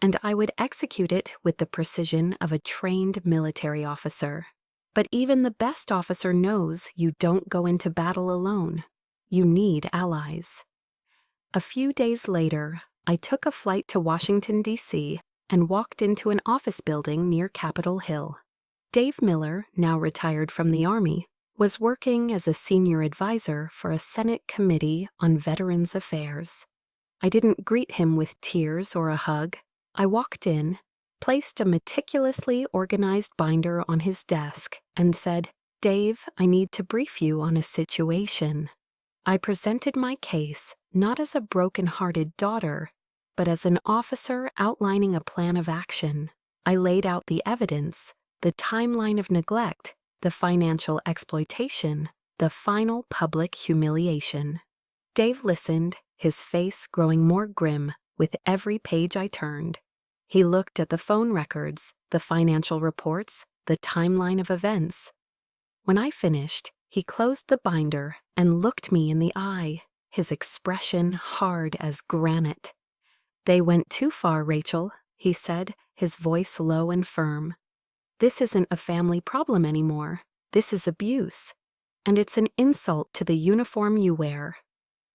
and I would execute it with the precision of a trained military officer. But even the best officer knows you don't go into battle alone. You need allies. A few days later, I took a flight to Washington, D.C., and walked into an office building near Capitol Hill. Dave Miller, now retired from the Army, was working as a senior advisor for a Senate Committee on Veterans Affairs. I didn't greet him with tears or a hug. I walked in, placed a meticulously organized binder on his desk, and said, "Dave, I need to brief you on a situation." I presented my case not as a broken-hearted daughter, but as an officer outlining a plan of action. I laid out the evidence, the timeline of neglect, the financial exploitation, the final public humiliation. Dave listened, his face growing more grim with every page I turned. He looked at the phone records, the financial reports, the timeline of events. When I finished, he closed the binder and looked me in the eye, his expression hard as granite. "They went too far, Rachel," he said, his voice low and firm. "This isn't a family problem anymore. This is abuse. And it's an insult to the uniform you wear."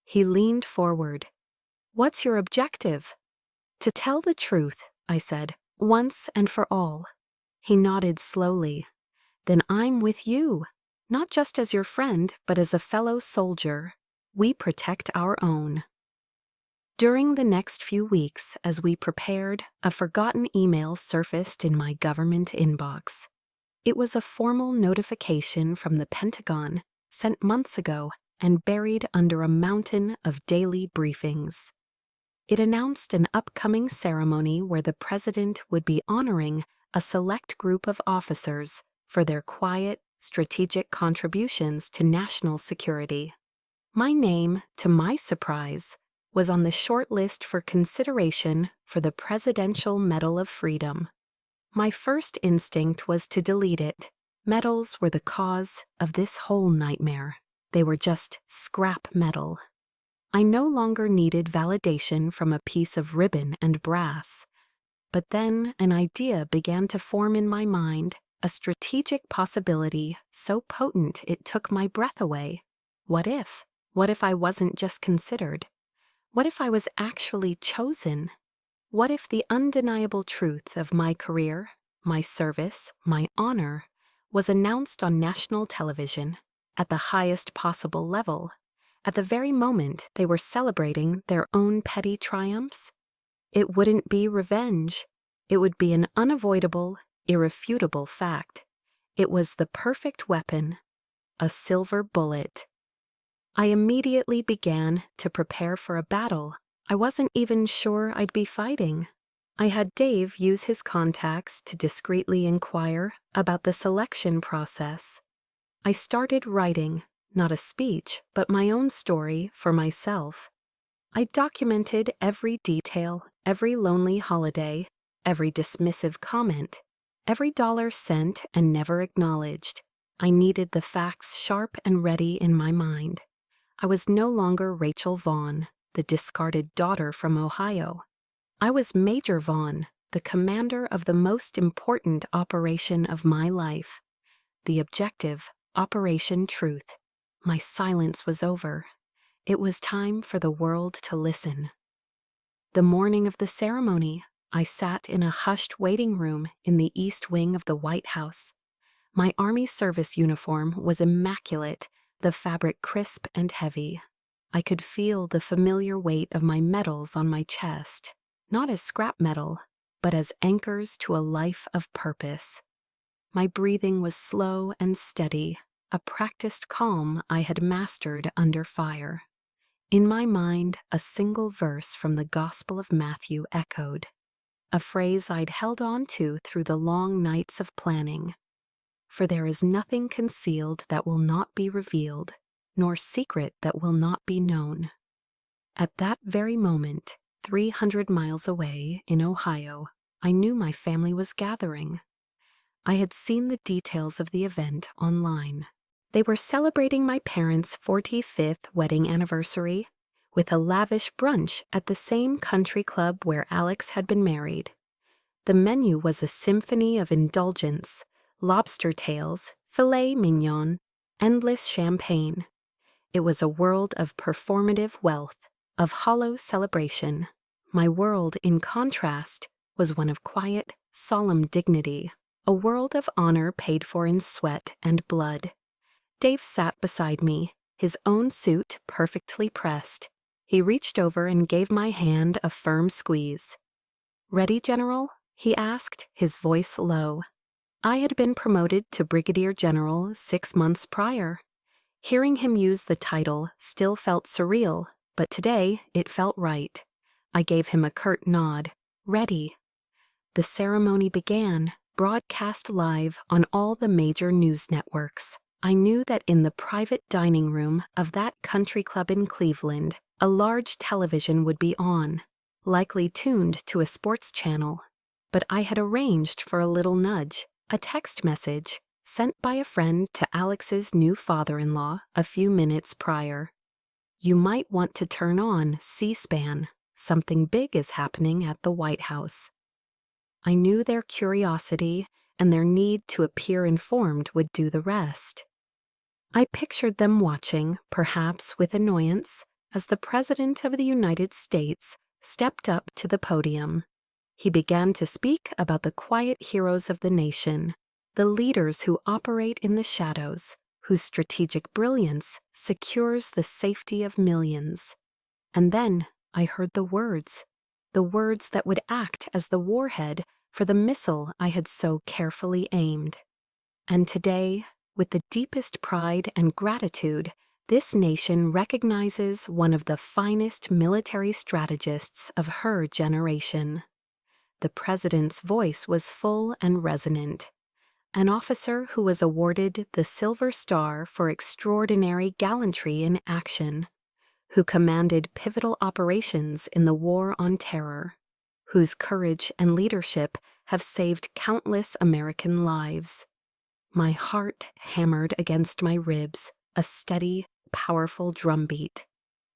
He leaned forward. "What's your objective?" "To tell the truth," I said, "once and for all." He nodded slowly. "Then I'm with you, not just as your friend, but as a fellow soldier. We protect our own." During the next few weeks, as we prepared, a forgotten email surfaced in my government inbox. It was a formal notification from the Pentagon, sent months ago and buried under a mountain of daily briefings. It announced an upcoming ceremony where the president would be honoring a select group of officers for their quiet, strategic contributions to national security. My name, to my surprise, was on the short list for consideration for the Presidential Medal of Freedom. My first instinct was to delete it. Medals were the cause of this whole nightmare. They were just scrap metal. I no longer needed validation from a piece of ribbon and brass. But then an idea began to form in my mind, a strategic possibility so potent it took my breath away. What if? What if I wasn't just considered? What if I was actually chosen? What if the undeniable truth of my career, my service, my honor, was announced on national television, at the highest possible level, at the very moment they were celebrating their own petty triumphs? It wouldn't be revenge. It would be an unavoidable, irrefutable fact. It was the perfect weapon, a silver bullet. I immediately began to prepare for a battle I wasn't even sure I'd be fighting. I had Dave use his contacts to discreetly inquire about the selection process. I started writing, not a speech, but my own story for myself. I documented every detail, every lonely holiday, every dismissive comment, every dollar sent and never acknowledged. I needed the facts sharp and ready in my mind. I was no longer Rachel Vaughn, the discarded daughter from Ohio. I was Major Vaughn, the commander of the most important operation of my life. The objective, Operation Truth. My silence was over. It was time for the world to listen. The morning of the ceremony, I sat in a hushed waiting room in the East Wing of the White House. My Army service uniform was immaculate, the fabric crisp and heavy. I could feel the familiar weight of my medals on my chest, not as scrap metal, but as anchors to a life of purpose. My breathing was slow and steady, a practiced calm I had mastered under fire. In my mind, a single verse from the Gospel of Matthew echoed, a phrase I'd held on to through the long nights of planning. For there is nothing concealed that will not be revealed, nor secret that will not be known. At that very moment, 300 miles away in Ohio, I knew my family was gathering. I had seen the details of the event online. They were celebrating my parents' 45th wedding anniversary with a lavish brunch at the same country club where Alex had been married. The menu was a symphony of indulgence, lobster tails, filet mignon, endless champagne. It was a world of performative wealth, of hollow celebration. My world, in contrast, was one of quiet, solemn dignity, a world of honor paid for in sweat and blood. Dave sat beside me, his own suit perfectly pressed. He reached over and gave my hand a firm squeeze. "Ready, General?" he asked, his voice low. I had been promoted to Brigadier General 6 months prior. Hearing him use the title still felt surreal, but today it felt right. I gave him a curt nod. "Ready." The ceremony began, broadcast live on all the major news networks. I knew that in the private dining room of that country club in Cleveland, a large television would be on, likely tuned to a sports channel. But I had arranged for a little nudge, a text message, sent by a friend to Alex's new father-in-law a few minutes prior. "You might want to turn on C-SPAN. Something big is happening at the White House." I knew their curiosity and their need to appear informed would do the rest. I pictured them watching, perhaps with annoyance, as the President of the United States stepped up to the podium. He began to speak about the quiet heroes of the nation, the leaders who operate in the shadows, whose strategic brilliance secures the safety of millions. And then I heard the words that would act as the warhead for the missile I had so carefully aimed. And today, with the deepest pride and gratitude, this nation recognizes one of the finest military strategists of her generation. The President's voice was full and resonant. An officer who was awarded the Silver Star for extraordinary gallantry in action, who commanded pivotal operations in the War on Terror, whose courage and leadership have saved countless American lives. My heart hammered against my ribs, a steady, powerful drumbeat.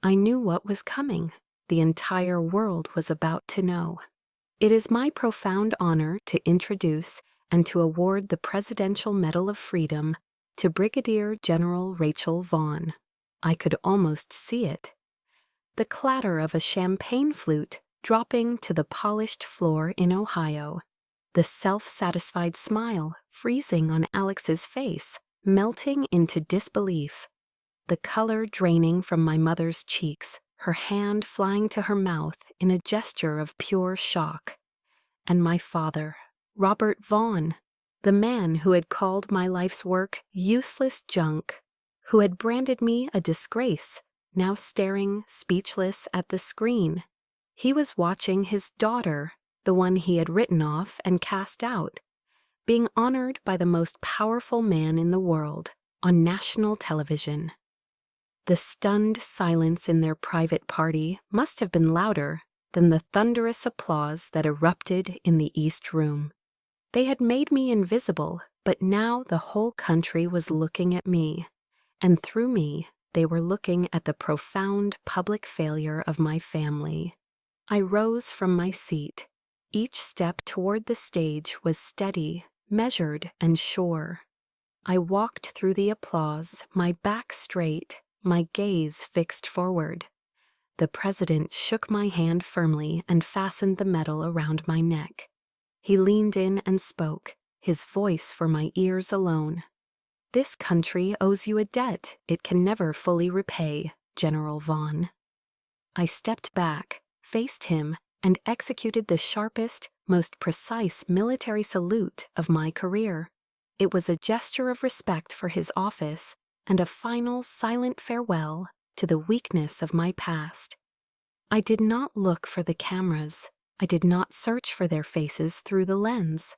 I knew what was coming. The entire world was about to know. It is my profound honor to introduce and to award the Presidential Medal of Freedom to Brigadier General Rachel Vaughn. I could almost see it. The clatter of a champagne flute dropping to the polished floor in Ohio, the self-satisfied smile freezing on Alex's face, melting into disbelief, the color draining from my mother's cheeks, her hand flying to her mouth in a gesture of pure shock. And my father, Robert Vaughn, the man who had called my life's work useless junk, who had branded me a disgrace, now staring speechless at the screen. He was watching his daughter, the one he had written off and cast out, being honored by the most powerful man in the world on national television. The stunned silence in their private party must have been louder than the thunderous applause that erupted in the East Room. They had made me invisible, but now the whole country was looking at me, and through me they were looking at the profound public failure of my family. I rose from my seat. Each step toward the stage was steady, measured, and sure. I walked through the applause, my back straight, my gaze fixed forward. The President shook my hand firmly and fastened the medal around my neck. He leaned in and spoke, his voice for my ears alone. "This country owes you a debt it can never fully repay, General Vaughn." I stepped back, faced him, and executed the sharpest, most precise military salute of my career. It was a gesture of respect for his office and a final silent farewell to the weakness of my past. I did not look for the cameras. I did not search for their faces through the lens.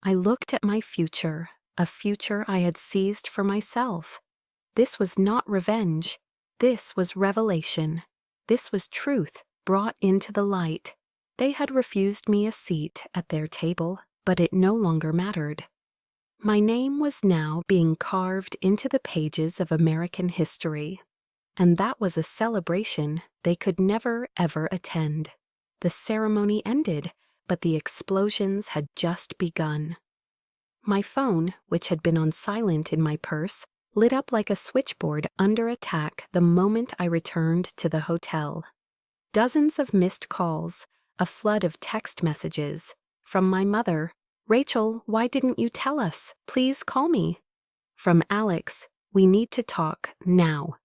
I looked at my future, a future I had seized for myself. This was not revenge. This was revelation. This was truth brought into the light. They had refused me a seat at their table, but it no longer mattered. My name was now being carved into the pages of American history, and that was a celebration they could never, ever attend. The ceremony ended, but the explosions had just begun. My phone, which had been on silent in my purse, lit up like a switchboard under attack the moment I returned to the hotel. Dozens of missed calls, a flood of text messages. From my mother, "Rachel, why didn't you tell us? Please call me." From Alex, "We need to talk now."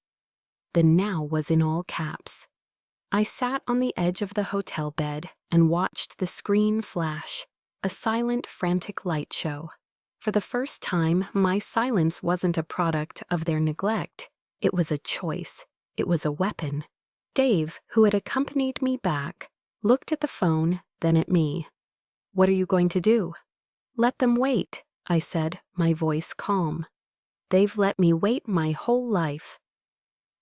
The now was in all caps. I sat on the edge of the hotel bed and watched the screen flash, a silent, frantic light show. For the first time, my silence wasn't a product of their neglect. It was a choice. It was a weapon. Dave, who had accompanied me back, looked at the phone, then at me. "What are you going to do?" "Let them wait," I said, my voice calm. "They've let me wait my whole life."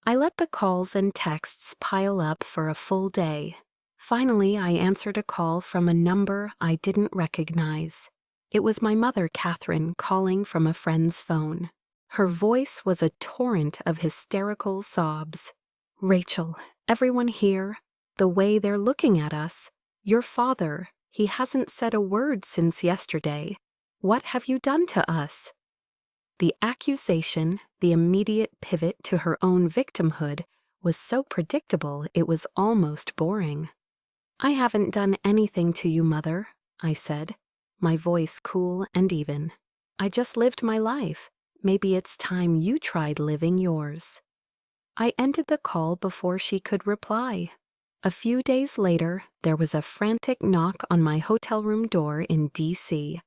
I let the calls and texts pile up for a full day. Finally, I answered a call from a number I didn't recognize. It was my mother, Catherine, calling from a friend's phone. Her voice was a torrent of hysterical sobs. "Rachel, everyone here, the way they're looking at us. Your father, he hasn't said a word since yesterday. What have you done to us?" The accusation, the immediate pivot to her own victimhood, was so predictable it was almost boring. "I haven't done anything to you, Mother," I said, my voice cool and even. "I just lived my life. Maybe it's time you tried living yours." I ended the call before she could reply. A few days later, there was a frantic knock on my hotel room door in D.C.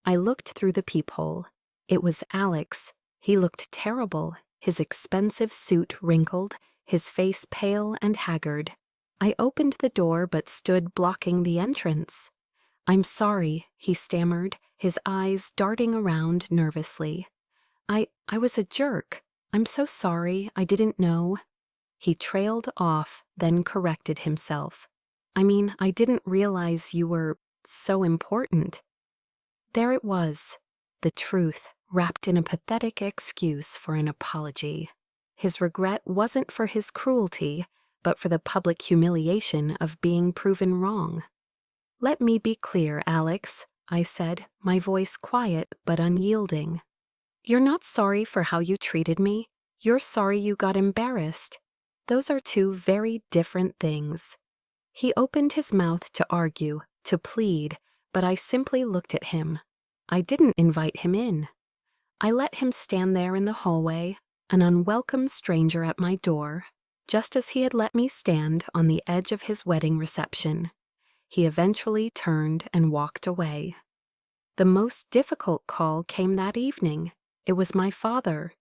I looked through the peephole. It was Alex. He looked terrible, his expensive suit wrinkled, his face pale and haggard. I opened the door but stood blocking the entrance. "I'm sorry," he stammered, his eyes darting around nervously. I was a jerk. I'm so sorry, I didn't know." He trailed off, then corrected himself. I didn't realize you were so important." There it was, the truth, wrapped in a pathetic excuse for an apology. His regret wasn't for his cruelty, but for the public humiliation of being proven wrong. "Let me be clear, Alex," I said, my voice quiet but unyielding. "You're not sorry for how you treated me. You're sorry you got embarrassed. Those are two very different things." He opened his mouth to argue, to plead, but I simply looked at him. I didn't invite him in. I let him stand there in the hallway, an unwelcome stranger at my door, just as he had let me stand on the edge of his wedding reception. He eventually turned and walked away. The most difficult call came that evening. It was my father.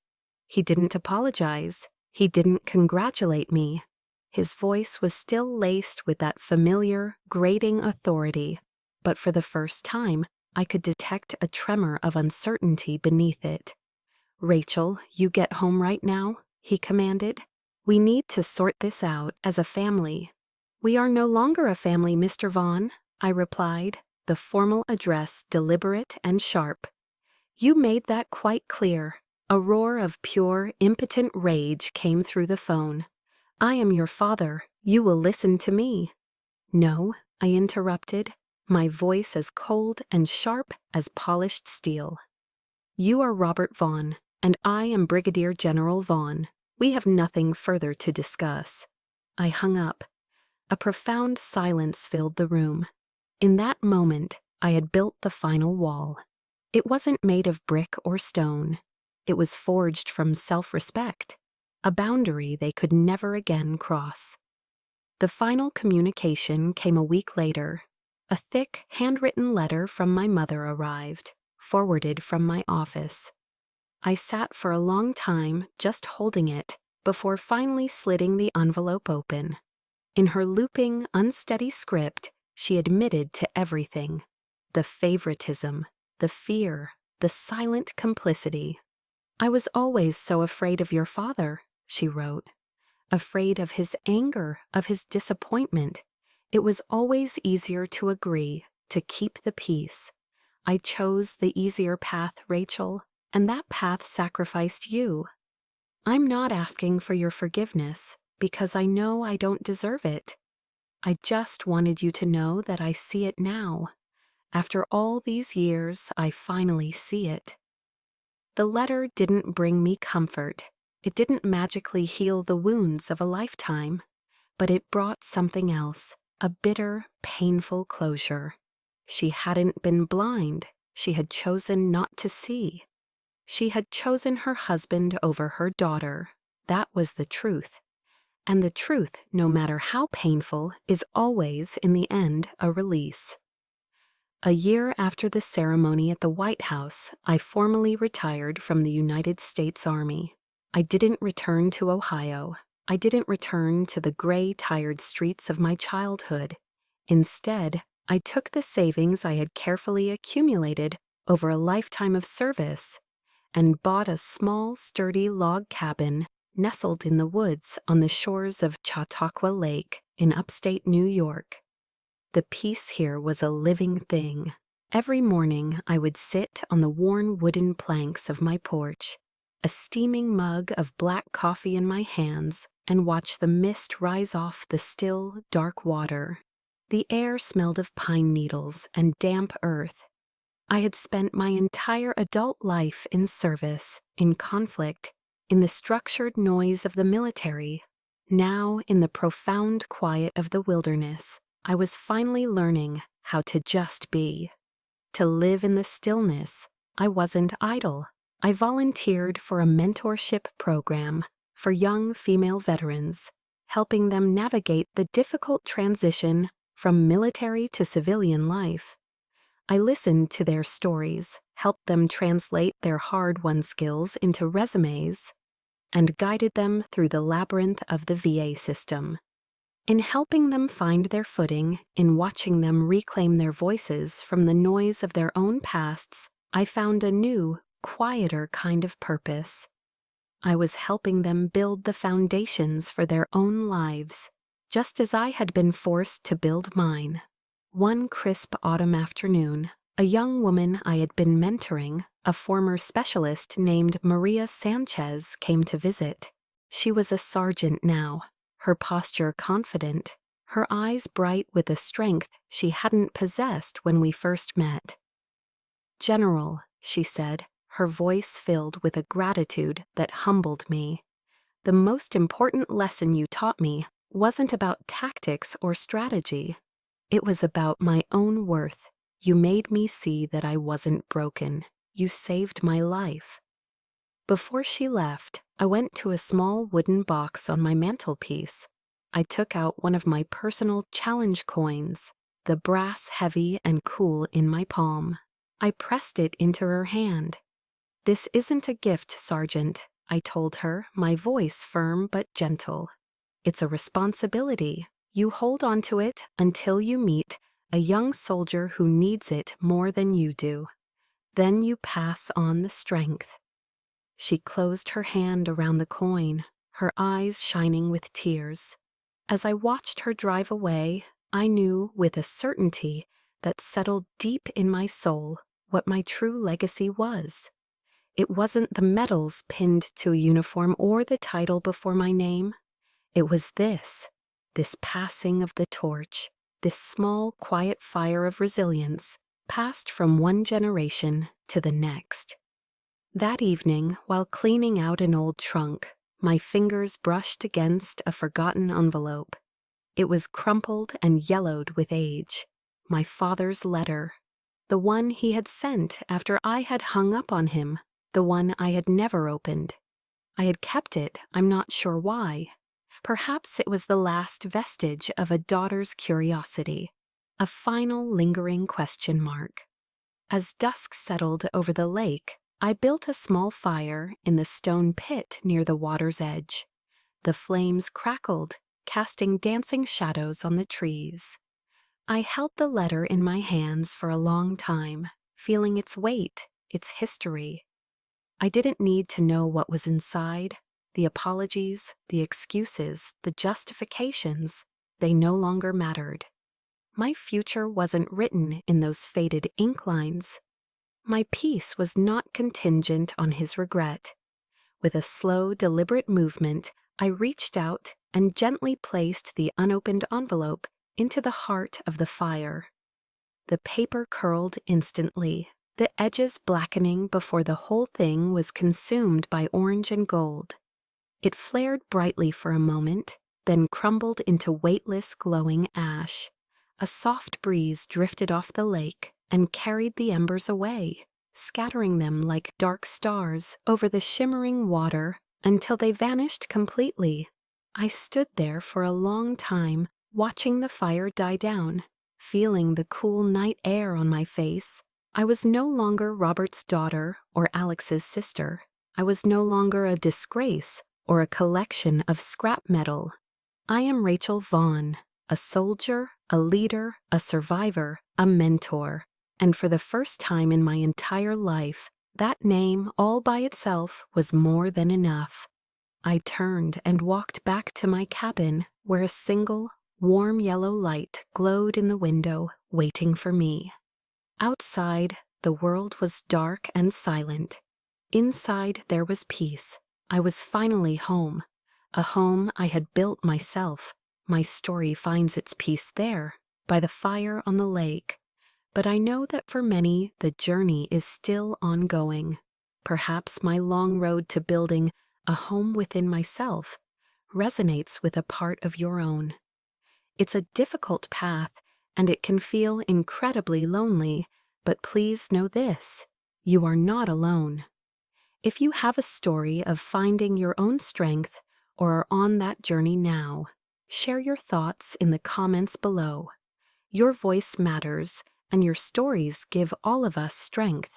He didn't apologize. He didn't congratulate me. His voice was still laced with that familiar, grating authority, but for the first time, I could detect a tremor of uncertainty beneath it. "Rachel, you get home right now," he commanded. "We need to sort this out as a family." "We are no longer a family, Mr. Vaughn," I replied, the formal address deliberate and sharp. "You made that quite clear." A roar of pure, impotent rage came through the phone. "I am your father. You will listen to me." "No," I interrupted, my voice as cold and sharp as polished steel. "You are Robert Vaughn, and I am Brigadier General Vaughn. We have nothing further to discuss." I hung up. A profound silence filled the room. In that moment, I had built the final wall. It wasn't made of brick or stone. It was forged from self-respect, a boundary they could never again cross. The final communication came a week later. A thick, handwritten letter from my mother arrived, forwarded from my office. I sat for a long time just holding it before finally slitting the envelope open. In her looping, unsteady script, she admitted to everything: the favoritism, the fear, the silent complicity. I was always so afraid of your father, she wrote. Afraid of his anger, of his disappointment. It was always easier to agree, to keep the peace. I chose the easier path, Rachel, and that path sacrificed you. I'm not asking for your forgiveness, because I know I don't deserve it. I just wanted you to know that I see it now. After all these years, I finally see it. The letter didn't bring me comfort. It didn't magically heal the wounds of a lifetime, but it brought something else, a bitter, painful closure. She hadn't been blind. She had chosen not to see. She had chosen her husband over her daughter. That was the truth. And the truth, no matter how painful, is always, in the end, a release. A year after the ceremony at the White House, I formally retired from the United States Army. I didn't return to Ohio. I didn't return to the gray, tired streets of my childhood. Instead, I took the savings I had carefully accumulated over a lifetime of service and bought a small, sturdy log cabin nestled in the woods on the shores of Chautauqua Lake in upstate New York. The peace here was a living thing. Every morning I would sit on the worn wooden planks of my porch, a steaming mug of black coffee in my hands, and watch the mist rise off the still, dark water. The air smelled of pine needles and damp earth. I had spent my entire adult life in service, in conflict, in the structured noise of the military. Now, in the profound quiet of the wilderness, I was finally learning how to just be. To live in the stillness. I wasn't idle. I volunteered for a mentorship program for young female veterans, helping them navigate the difficult transition from military to civilian life. I listened to their stories, helped them translate their hard-won skills into resumes, and guided them through the labyrinth of the VA system. In helping them find their footing, in watching them reclaim their voices from the noise of their own pasts, I found a new, quieter kind of purpose. I was helping them build the foundations for their own lives, just as I had been forced to build mine. One crisp autumn afternoon, a young woman I had been mentoring, a former specialist named Maria Sanchez, came to visit. She was a sergeant now, her posture confident, her eyes bright with a strength she hadn't possessed when we first met. "General," she said, her voice filled with a gratitude that humbled me. "The most important lesson you taught me wasn't about tactics or strategy. It was about my own worth. You made me see that I wasn't broken. You saved my life." Before she left, I went to a small wooden box on my mantelpiece. I took out one of my personal challenge coins, the brass heavy and cool in my palm. I pressed it into her hand. "This isn't a gift, Sergeant," I told her, my voice firm but gentle. "It's a responsibility. You hold on to it until you meet a young soldier who needs it more than you do. Then you pass on the strength." She closed her hand around the coin, her eyes shining with tears. As I watched her drive away, I knew with a certainty that settled deep in my soul what my true legacy was. It wasn't the medals pinned to a uniform or the title before my name. It was this passing of the torch, this small, quiet fire of resilience, passed from one generation to the next. That evening, while cleaning out an old trunk, my fingers brushed against a forgotten envelope. It was crumpled and yellowed with age. My father's letter. The one he had sent after I had hung up on him, the one I had never opened. I had kept it, I'm not sure why. Perhaps it was the last vestige of a daughter's curiosity, a final lingering question mark. As dusk settled over the lake, I built a small fire in the stone pit near the water's edge. The flames crackled, casting dancing shadows on the trees. I held the letter in my hands for a long time, feeling its weight, its history. I didn't need to know what was inside. The apologies, the excuses, the justifications, they no longer mattered. My future wasn't written in those faded ink lines. My peace was not contingent on his regret. With a slow, deliberate movement, I reached out and gently placed the unopened envelope into the heart of the fire. The paper curled instantly, the edges blackening before the whole thing was consumed by orange and gold. It flared brightly for a moment, then crumbled into weightless, glowing ash. A soft breeze drifted off the lake and carried the embers away, scattering them like dark stars over the shimmering water until they vanished completely. I stood there for a long time, watching the fire die down, feeling the cool night air on my face. I was no longer Robert's daughter or Alex's sister. I was no longer a disgrace or a collection of scrap metal. I am Rachel Vaughn, a soldier, a leader, a survivor, a mentor. And for the first time in my entire life, that name all by itself was more than enough. I turned and walked back to my cabin, where a single, warm yellow light glowed in the window, waiting for me. Outside, the world was dark and silent. Inside, there was peace. I was finally home, a home I had built myself. My story finds its peace there, by the fire on the lake. But I know that for many, the journey is still ongoing. Perhaps my long road to building a home within myself resonates with a part of your own. It's a difficult path, and it can feel incredibly lonely, but please know this: you are not alone. If you have a story of finding your own strength or are on that journey now, share your thoughts in the comments below. Your voice matters, and your stories give all of us strength.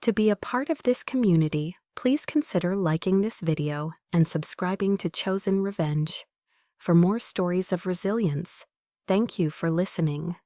To be a part of this community, please consider liking this video and subscribing to Chosen Revenge. For more stories of resilience, thank you for listening.